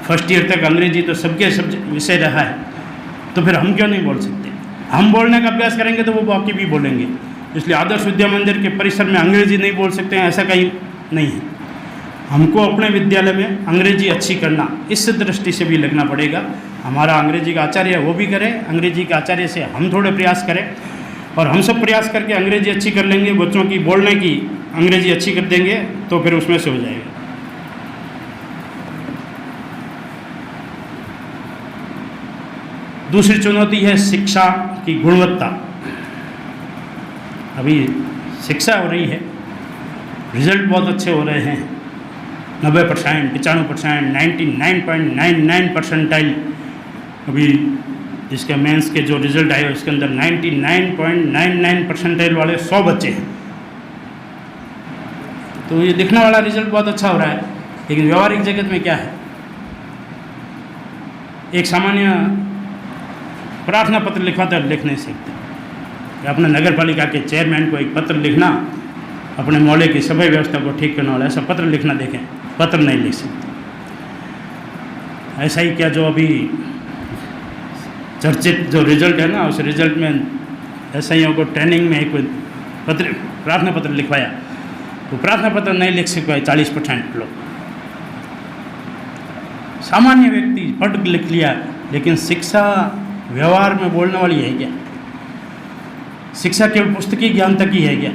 फर्स्ट ईयर तक अंग्रेजी तो सबके सब विषय रहा है, तो फिर हम क्यों नहीं बोल सकते? हम बोलने का अभ्यास करेंगे तो वो बाकी भी बोलेंगे। इसलिए आदर्श विद्या मंदिर के परिसर में अंग्रेजी नहीं बोल सकते हैं ऐसा कहीं नहीं है। हमको अपने विद्यालय में अंग्रेजी अच्छी करना, इस दृष्टि से भी लगना पड़ेगा। हमारा अंग्रेजी का आचार्य है वो भी करे, अंग्रेजी के आचार्य से हम थोड़े प्रयास करें, और हम सब प्रयास करके अंग्रेजी अच्छी कर लेंगे, बच्चों की बोलने की अंग्रेजी अच्छी कर देंगे, तो फिर उसमें से हो जाएगा। दूसरी चुनौती है शिक्षा की गुणवत्ता। अभी शिक्षा हो रही है, रिजल्ट बहुत अच्छे हो रहे हैं, 90%, 95%, 99.99 परसेंटाइल। अभी जिसके मेंस के जो रिजल्ट आए उसके अंदर 99.99 परसेंटाइल वाले 100 बच्चे हैं। तो ये दिखने वाला रिजल्ट बहुत अच्छा हो रहा है, लेकिन व्यवहारिक जगत में क्या है? एक सामान्य प्रार्थना पत्र लिखवाता है, लिख नहीं सकते। अपने नगर पालिका के चेयरमैन को एक पत्र लिखना, अपने मोहल्ले की सफाई व्यवस्था को ठीक करने वाला ऐसा पत्र लिखना, देखें पत्र नहीं लिख सकते। ऐसा ही क्या जो अभी चर्चित जो रिजल्ट है ना, उस रिजल्ट में एसआईओ को ट्रेनिंग में एक पत्र प्रार्थना पत्र लिखवाया, तो प्रार्थना पत्र नहीं लिख सके 40% लोग। सामान्य व्यक्ति पढ़ लिख लिया, लेकिन शिक्षा व्यवहार में बोलने वाली है क्या? शिक्षा केवल पुस्तकीय ज्ञान तक ही है क्या?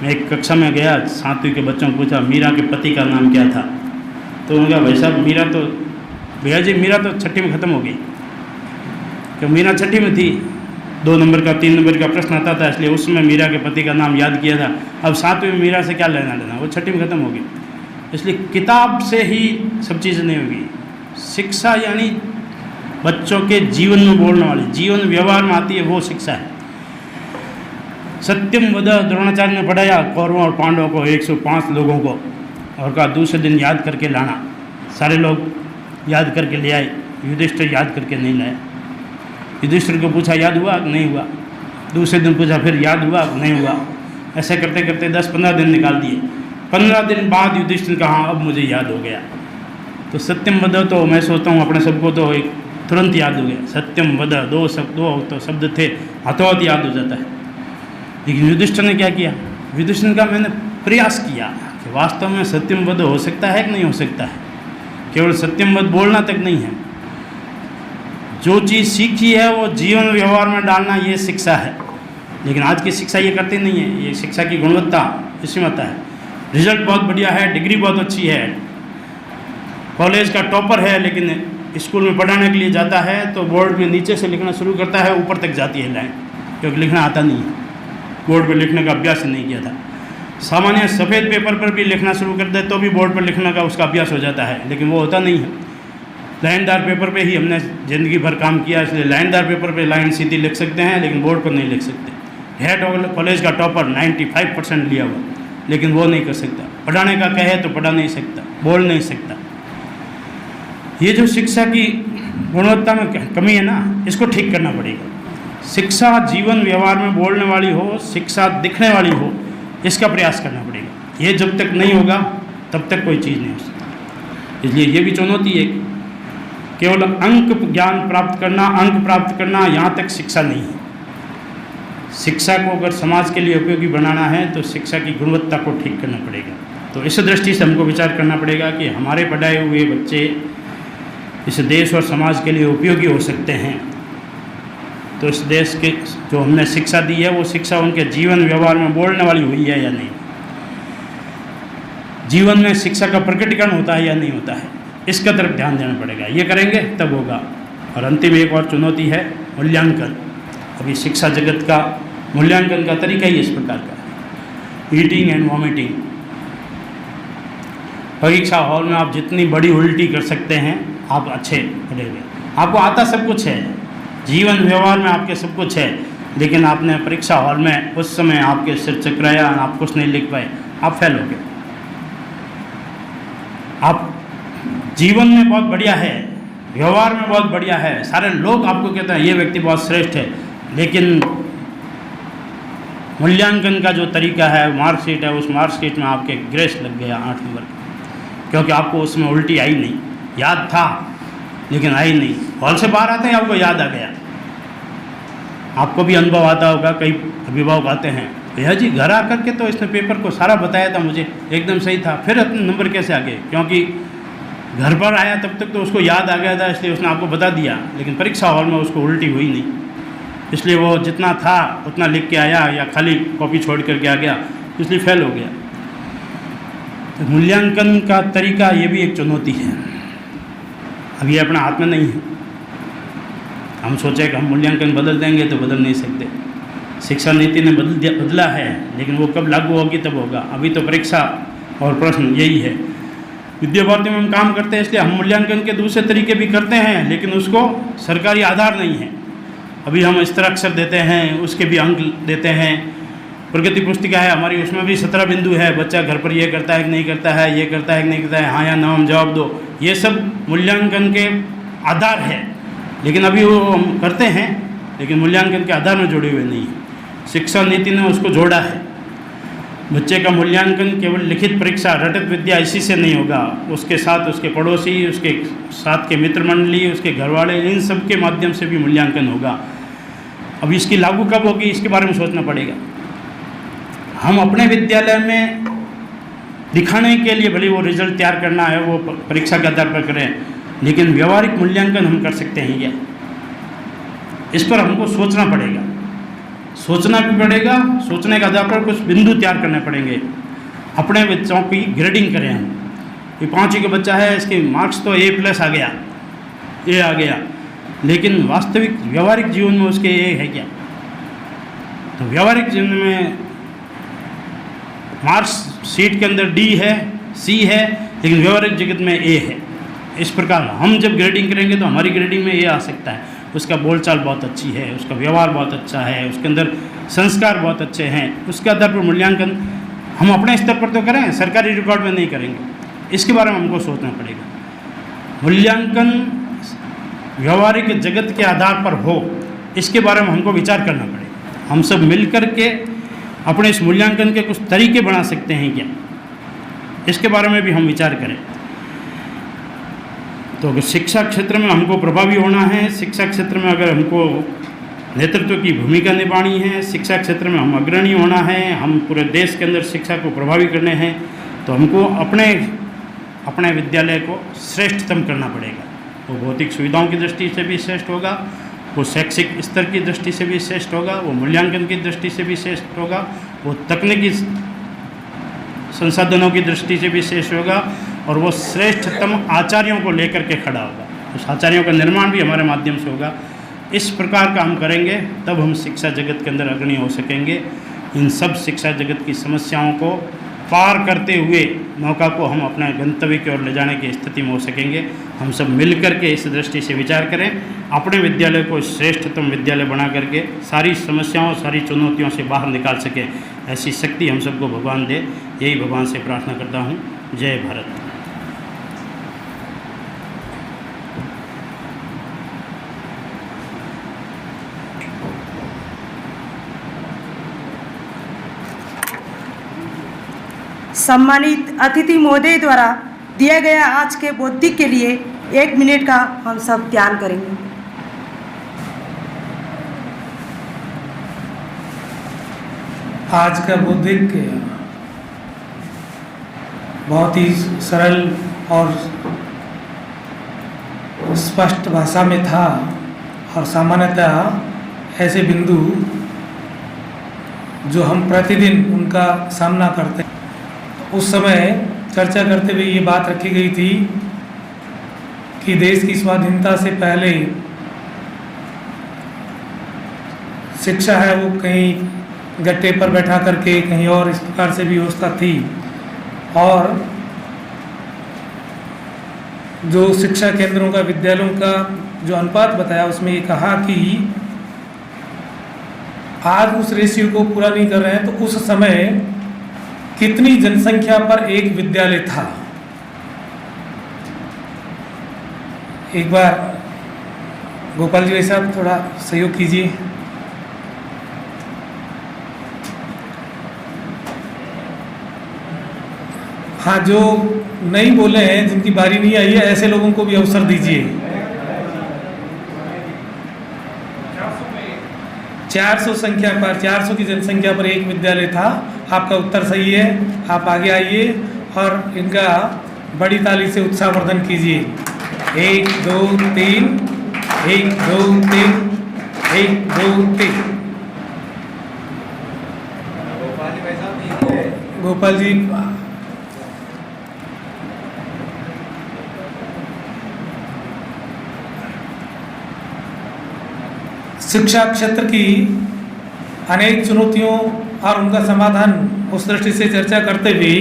मैं एक कक्षा में गया, 7वीं के बच्चों को पूछा मीरा के पति का नाम क्या था, तो उन्होंने कहा भाई साहब मीरा तो भैया जी मीरा तो 6ठी में ख़त्म हो गई। कि मीरा 6ठी में थी, 2 नंबर का 3 नंबर का प्रश्न आता था, इसलिए उसमें मीरा के पति का नाम याद किया था। अब 7वीं में मीरा से क्या लेना देना, वो 6ठी में ख़त्म हो गई। इसलिए किताब से ही सब चीज़ें नहीं होगी। शिक्षा यानी बच्चों के जीवन में बोलने वाली, जीवन व्यवहार में आती है, वो शिक्षा है। सत्यम वद द्रोणाचार्य ने पढ़ाया कौरवों और पांडवों को, 105 लोगों को, और कहा दूसरे दिन याद करके लाना। सारे लोग याद करके ले आए, युधिष्ठिर याद करके नहीं लाया। युधिष्ठिर को पूछा याद हुआ कि नहीं हुआ, दूसरे दिन पूछा फिर याद हुआ कि नहीं हुआ। ऐसे करते करते 10-15 दिन निकाल दिए। 15 दिन बाद युधिष्ठिर कहा अब मुझे याद हो गया। तो सत्यम वद तो मैं सोचता हूँ अपने सबको तो एक तुरंत याद हो गया। सत्यम वद दो तो शब्द थे, हाथों हाथ याद हो जाता है। लेकिन युधिष्ठिर ने क्या किया? युधिष्ठिर का मैंने प्रयास किया कि वास्तव में सत्यम वद हो सकता है कि नहीं हो सकता है। केवल सत्यम वद बोलना तक नहीं है, जो चीज़ सीखी है वो जीवन व्यवहार में डालना, ये शिक्षा है। लेकिन आज की शिक्षा ये करती नहीं है। ये शिक्षा की गुणवत्ता इसमें आता है, रिजल्ट बहुत बढ़िया है, डिग्री बहुत अच्छी है, कॉलेज का टॉपर है, लेकिन स्कूल में पढ़ाने के लिए जाता है तो बोर्ड में नीचे से लिखना शुरू करता है, ऊपर तक जाती है लाइन, क्योंकि लिखना आता नहीं है, बोर्ड पर लिखने का अभ्यास नहीं किया था। सामान्य सफ़ेद पेपर पर भी लिखना शुरू कर दे तो भी बोर्ड पर लिखने का उसका अभ्यास हो जाता है, लेकिन वो होता नहीं है। लाइनदार पेपर पे ही हमने ज़िंदगी भर काम किया, इसलिए लाइनदार पेपर पे लाइन सीधी लिख सकते हैं, लेकिन बोर्ड पर नहीं लिख सकते। है कॉलेज का टॉपर 95% लिया हुआ, लेकिन वो नहीं कर सकता। पढ़ाने का कहे तो पढ़ा नहीं सकता, बोल नहीं सकता। ये जो शिक्षा की गुणवत्ता में कमी है ना, इसको ठीक करना पड़ेगा। शिक्षा जीवन व्यवहार में बोलने वाली हो, शिक्षा दिखने वाली हो, इसका प्रयास करना पड़ेगा। ये जब तक नहीं होगा तब तक कोई चीज़ नहीं हो सकती। इसलिए ये भी चुनौती है। केवल अंक ज्ञान प्राप्त करना, अंक प्राप्त करना, यहाँ तक शिक्षा नहीं है। शिक्षा को अगर समाज के लिए उपयोगी बनाना है तो शिक्षा की गुणवत्ता को ठीक करना पड़ेगा। तो इस दृष्टि से हमको विचार करना पड़ेगा कि हमारे पढ़ाए हुए बच्चे इस देश और समाज के लिए उपयोगी हो सकते हैं। तो इस देश के जो हमने शिक्षा दी है वो शिक्षा उनके जीवन व्यवहार में बोलने वाली हुई है या नहीं, जीवन में शिक्षा का प्रकटीकरण होता है या नहीं होता है, इसका तरफ ध्यान देना पड़ेगा। ये करेंगे तब होगा। और अंतिम एक और चुनौती है मूल्यांकन। अभी शिक्षा जगत का मूल्यांकन का तरीका ही इस प्रकार का है, ईटिंग एंड वॉमिटिंग। परीक्षा हॉल में आप जितनी बड़ी उल्टी कर सकते हैं आप अच्छे पढ़ेंगे, आपको आता सब कुछ है, जीवन व्यवहार में आपके सब कुछ है, लेकिन आपने परीक्षा हॉल में उस समय आपके सिर चकराया, आप कुछ नहीं लिख पाए, आप फेल हो गए। आप जीवन में बहुत बढ़िया है, व्यवहार में बहुत बढ़िया है, सारे लोग आपको कहते हैं ये व्यक्ति बहुत श्रेष्ठ है, लेकिन मूल्यांकन का जो तरीका है, मार्कशीट है, उस मार्कशीट में आपके ग्रेस लग गया 8 नंबर, क्योंकि आपको उसमें उल्टी आई नहीं, याद था लेकिन आई नहीं। हॉल से बाहर आते हैं आपको याद आ गया। आपको भी अनुभव आता होगा, कई अभिभावक आते हैं भैया जी घर आकर के तो इसने पेपर को सारा बताया था मुझे, एकदम सही था, फिर अपने नंबर कैसे आ गए? क्योंकि घर पर आया तब तक तो उसको याद आ गया था, इसलिए उसने आपको बता दिया, लेकिन परीक्षा हॉल में उसको उल्टी हुई नहीं, इसलिए वो जितना था उतना लिख के आया या खाली कॉपी छोड़ करके आ गया, इसलिए फेल हो गया। तो मूल्यांकन का तरीका ये भी एक चुनौती है। अब ये अपना हाथ में नहीं है। हम सोचे कि हम मूल्यांकन बदल देंगे तो बदल नहीं सकते। शिक्षा नीति ने बदला है, लेकिन वो कब लागू होगी तब होगा। अभी तो परीक्षा और प्रश्न यही है। विद्या भारती में हम काम करते हैं, इसलिए हम मूल्यांकन के दूसरे तरीके भी करते हैं, लेकिन उसको सरकारी आधार नहीं है। अभी हम स्थिराक्षर देते हैं, उसके भी अंक देते हैं। प्रगति पुस्तिका है हमारी, उसमें भी 17 बिंदु है। बच्चा घर पर ये करता है कि नहीं करता है, ये करता है कि नहीं करता है, हाँ या ना हम जवाब दो। ये सब मूल्यांकन के आधार है, लेकिन अभी वो हम करते हैं, लेकिन मूल्यांकन के आधार में जुड़े हुए नहीं हैं। शिक्षा नीति ने उसको जोड़ा है। बच्चे का मूल्यांकन केवल लिखित परीक्षा, रटत विद्या इसी से नहीं होगा, उसके साथ उसके पड़ोसी, उसके साथ के मित्र मंडली, उसके घरवाले, इन सब के माध्यम से भी मूल्यांकन होगा। अब इसकी लागू कब होगी इसके बारे में सोचना पड़ेगा। हम अपने विद्यालय में दिखाने के लिए भले वो रिजल्ट तैयार करना है वो परीक्षा के आधार पर करें, लेकिन व्यवहारिक मूल्यांकन हम कर सकते हैं क्या? इस पर हमको सोचना पड़ेगा, सोचना भी पड़ेगा। सोचने के आधार पर कुछ बिंदु तैयार करने पड़ेंगे। अपने बच्चों की ग्रेडिंग करें हम कि 5वीं का बच्चा है, इसके मार्क्स तो A+ आ गया, A आ गया, लेकिन वास्तविक व्यवहारिक जीवन में उसके A है क्या? तो व्यवहारिक जीवन में मार्क्स शीट के अंदर D है, C है, लेकिन व्यवहारिक जगत में A है। इस प्रकार हम जब ग्रेडिंग करेंगे तो हमारी ग्रेडिंग में A आ सकता है। उसका बोलचाल बहुत अच्छी है, उसका व्यवहार बहुत अच्छा है, उसके अंदर संस्कार बहुत अच्छे हैं। उसके आधार पर मूल्यांकन हम अपने स्तर पर तो करें, सरकारी रिकॉर्ड में नहीं करेंगे। इसके बारे में हमको सोचना पड़ेगा। मूल्यांकन व्यवहारिक जगत के आधार पर हो, इसके बारे में हमको विचार करना पड़ेगा। हम सब मिल कर के अपने इस मूल्यांकन के कुछ तरीके बना सकते हैं क्या, इसके बारे में भी हम विचार करें। तो अगर शिक्षा क्षेत्र में हमको प्रभावी होना है, शिक्षा क्षेत्र में अगर हमको नेतृत्व की भूमिका निभानी है, शिक्षा क्षेत्र में हम अग्रणी होना है, हम पूरे देश के अंदर शिक्षा को प्रभावी करने हैं, तो हमको अपने विद्यालय को श्रेष्ठतम करना पड़ेगा। वो भौतिक सुविधाओं की दृष्टि से भी श्रेष्ठ होगा, वो शैक्षिक स्तर की दृष्टि से भी श्रेष्ठ होगा, वो मूल्यांकन की दृष्टि से भी श्रेष्ठ होगा, वो तकनीकी संसाधनों की दृष्टि से भी श्रेष्ठ होगा, और वो श्रेष्ठतम आचार्यों को लेकर के खड़ा होगा। उस आचार्यों का निर्माण भी हमारे माध्यम से होगा। इस प्रकार का हम करेंगे तब हम शिक्षा जगत के अंदर अग्रणी हो सकेंगे। इन सब शिक्षा जगत की समस्याओं को पार करते हुए नौका को हम अपने गंतव्य की ओर ले जाने की स्थिति में हो सकेंगे। हम सब मिलकर के इस दृष्टि से विचार करें, अपने विद्यालय को श्रेष्ठतम विद्यालय बना करके सारी समस्याओं, सारी चुनौतियों से बाहर निकाल सकें। ऐसी शक्ति हम सबको भगवान दे, यही भगवान से प्रार्थना करता हूँ। जय भारत। सम्मानित अतिथि महोदय द्वारा दिया गया आज के बौद्धिक के लिए 1 मिनट का हम सब ध्यान करेंगे। आज का बौद्धिक बहुत ही सरल और स्पष्ट भाषा में था, और सामान्यतः ऐसे बिंदु जो हम प्रतिदिन उनका सामना करते हैं, उस समय चर्चा करते हुए ये बात रखी गई थी कि देश की स्वाधीनता से पहले शिक्षा है वो कहीं गट्टे पर बैठा करके कहीं और इस प्रकार से भी व्यवस्था थी, और जो शिक्षा केंद्रों का, विद्यालयों का जो अनुपात बताया उसमें ये कहा कि आज उस रेशियो को पूरा नहीं कर रहे हैं, तो उस समय कितनी जनसंख्या पर एक विद्यालय था। एक बार गोपाल जी भाई साहब थोड़ा सहयोग कीजिए। हाँ, जो नहीं बोले हैं, जिनकी बारी नहीं आई है, ऐसे लोगों को भी अवसर दीजिए। 400 संख्या पर 400 की जनसंख्या पर एक विद्यालय था। आपका उत्तर सही है। आप आगे आइए और इनका बड़ी ताली से उत्साहवर्धन कीजिए। 1 2 3, 1 2 3, 1 2 3। गोपाल जी शिक्षा क्षेत्र की अनेक चुनौतियों और उनका समाधान उस दृष्टि से चर्चा करते हुए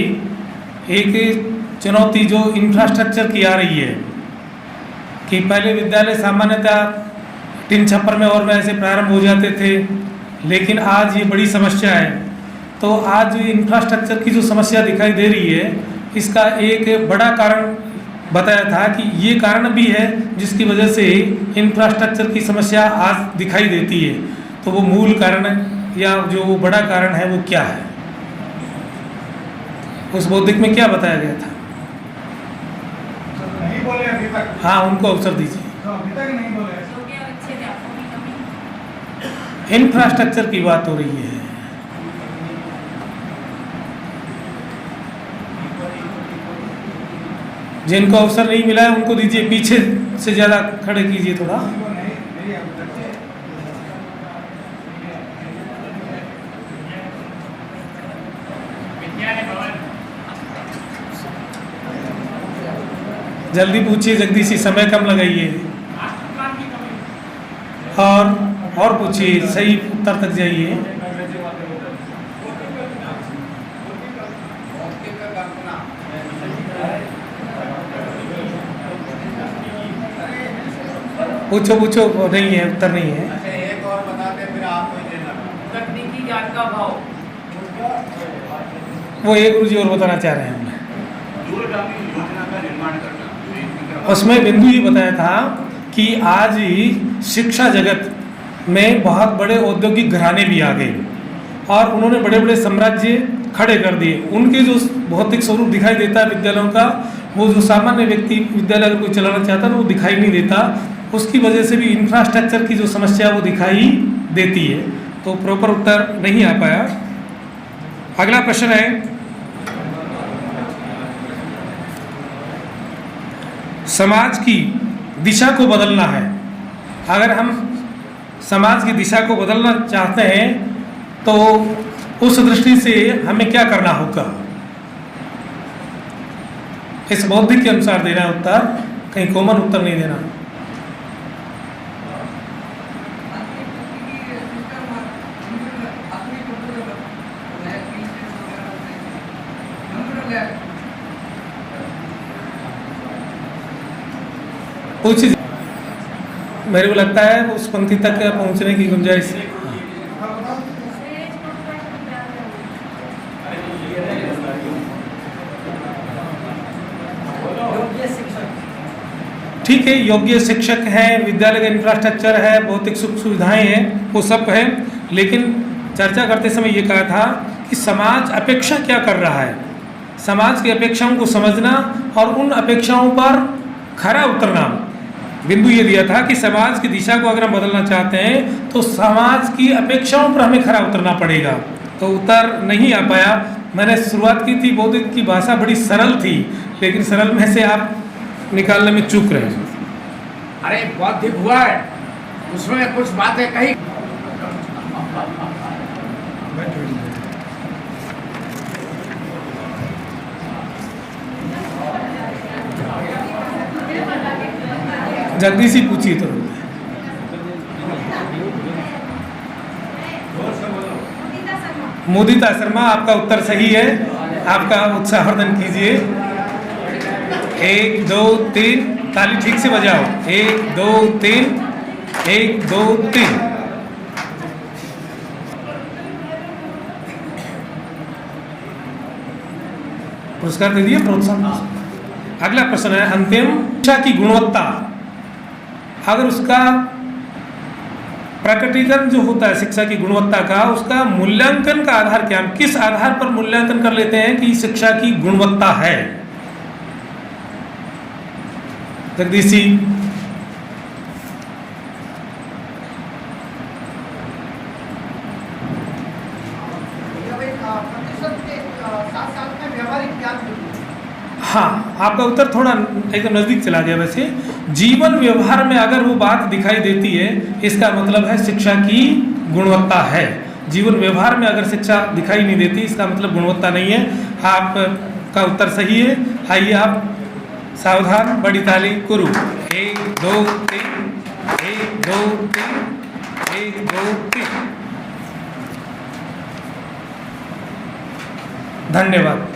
एक चुनौती जो इंफ्रास्ट्रक्चर की आ रही है कि पहले विद्यालय सामान्यतः टिन छप्पर में और वैसे प्रारंभ हो जाते थे, लेकिन आज ये बड़ी समस्या है। तो आज इंफ्रास्ट्रक्चर की जो समस्या दिखाई दे रही है, इसका एक बड़ा कारण बताया था कि ये कारण भी है जिसकी वजह से इंफ्रास्ट्रक्चर की समस्या आज दिखाई देती है। तो वो मूल कारण या जो वो बड़ा कारण है वो क्या है? उस बौद्धिक में क्या बताया गया था? नहीं बोले अभी तक। हाँ, उनको अवसर दीजिए। तो अभी तक नहीं बोले। इंफ्रास्ट्रक्चर की बात हो रही है। जिनको अवसर नहीं मिला है उनको दीजिए, पीछे से ज़्यादा खड़े कीजिए थोड़ा। जल्दी पूछिए जगदीश, समय कम लगाइए और पूछिए, सही उत्तर तक जाइए। पूछो पूछो, नहीं है उत्तर नहीं है। अच्छा, एक और बताते फिर आपको ही देना। तकनीकी ज्ञान का भाव वो एक गुरु जी और बताना चाह रहे हैं हमें। दूरगामी योजना का निर्माण करना। उसमें बिंदु ये बताया था कि आज ही शिक्षा जगत में बहुत बड़े औद्योगिक घराने भी आ गए और उन्होंने बड़े बड़े साम्राज्य खड़े कर दिए। उनके जो भौतिक स्वरूप दिखाई देता है विद्यालयों का, वो जो सामान्य व्यक्ति विद्यालय अगर कोई चलाना चाहता है तो वो दिखाई नहीं देता। उसकी वजह से भी इंफ्रास्ट्रक्चर की जो समस्या वो दिखाई देती है। तो प्रॉपर उत्तर नहीं आ पाया। अगला प्रश्न है, समाज की दिशा को बदलना है। अगर हम समाज की दिशा को बदलना चाहते हैं तो उस दृष्टि से हमें क्या करना होगा? इस बौद्धिक के अनुसार देना उत्तर, कहीं कॉमन उत्तर नहीं देना। पूछिए, मेरे को लगता है उस पंक्ति तक पहुंचने की गुंजाइश है। ठीक है, योग्य शिक्षक हैं, विद्यालय का इंफ्रास्ट्रक्चर है, भौतिक सुख सुविधाएं हैं, वो सब है। लेकिन चर्चा करते समय ये कहा था कि समाज अपेक्षा क्या कर रहा है, समाज की अपेक्षाओं को समझना और उन अपेक्षाओं पर खरा उतरना। बिंदु ये दिया था कि समाज की दिशा को अगर हम बदलना चाहते हैं तो समाज की अपेक्षाओं पर हमें खरा उतरना पड़ेगा। तो उत्तर नहीं आ पाया। मैंने शुरुआत की थी, बौद्धिक की भाषा बड़ी सरल थी, लेकिन सरल में से आप निकालने में चूक रहे। अरे बौद्धिक हुआ है, उसमें कुछ बातें कही। जगदीश ही पूछिए तो। मुदिता शर्मा, आपका उत्तर सही है। आपका उत्साहवर्धन कीजिए। 1 2 3, ताली ठीक से बजाओ। 1 2 3, 1 2 3। पुरस्कार दे दिए, प्रोत्साहन। अगला प्रश्न है, अंतिम शिक्षा की गुणवत्ता, अगर उसका प्रकटीकरण जो होता है शिक्षा की गुणवत्ता का, उसका मूल्यांकन का आधार क्या, हम किस आधार पर मूल्यांकन कर लेते हैं कि शिक्षा की गुणवत्ता है? जगदीश जी। आपका उत्तर थोड़ा एकदम नज़दीक चला गया। वैसे जीवन व्यवहार में अगर वो बात दिखाई देती है, इसका मतलब है शिक्षा की गुणवत्ता है। जीवन व्यवहार में अगर शिक्षा दिखाई नहीं देती, इसका मतलब गुणवत्ता नहीं है। आपका उत्तर सही है। आइए आप सावधान, बड़ी ताली कुरु। 1 2 3 1 2 3 1 2 3। धन्यवाद।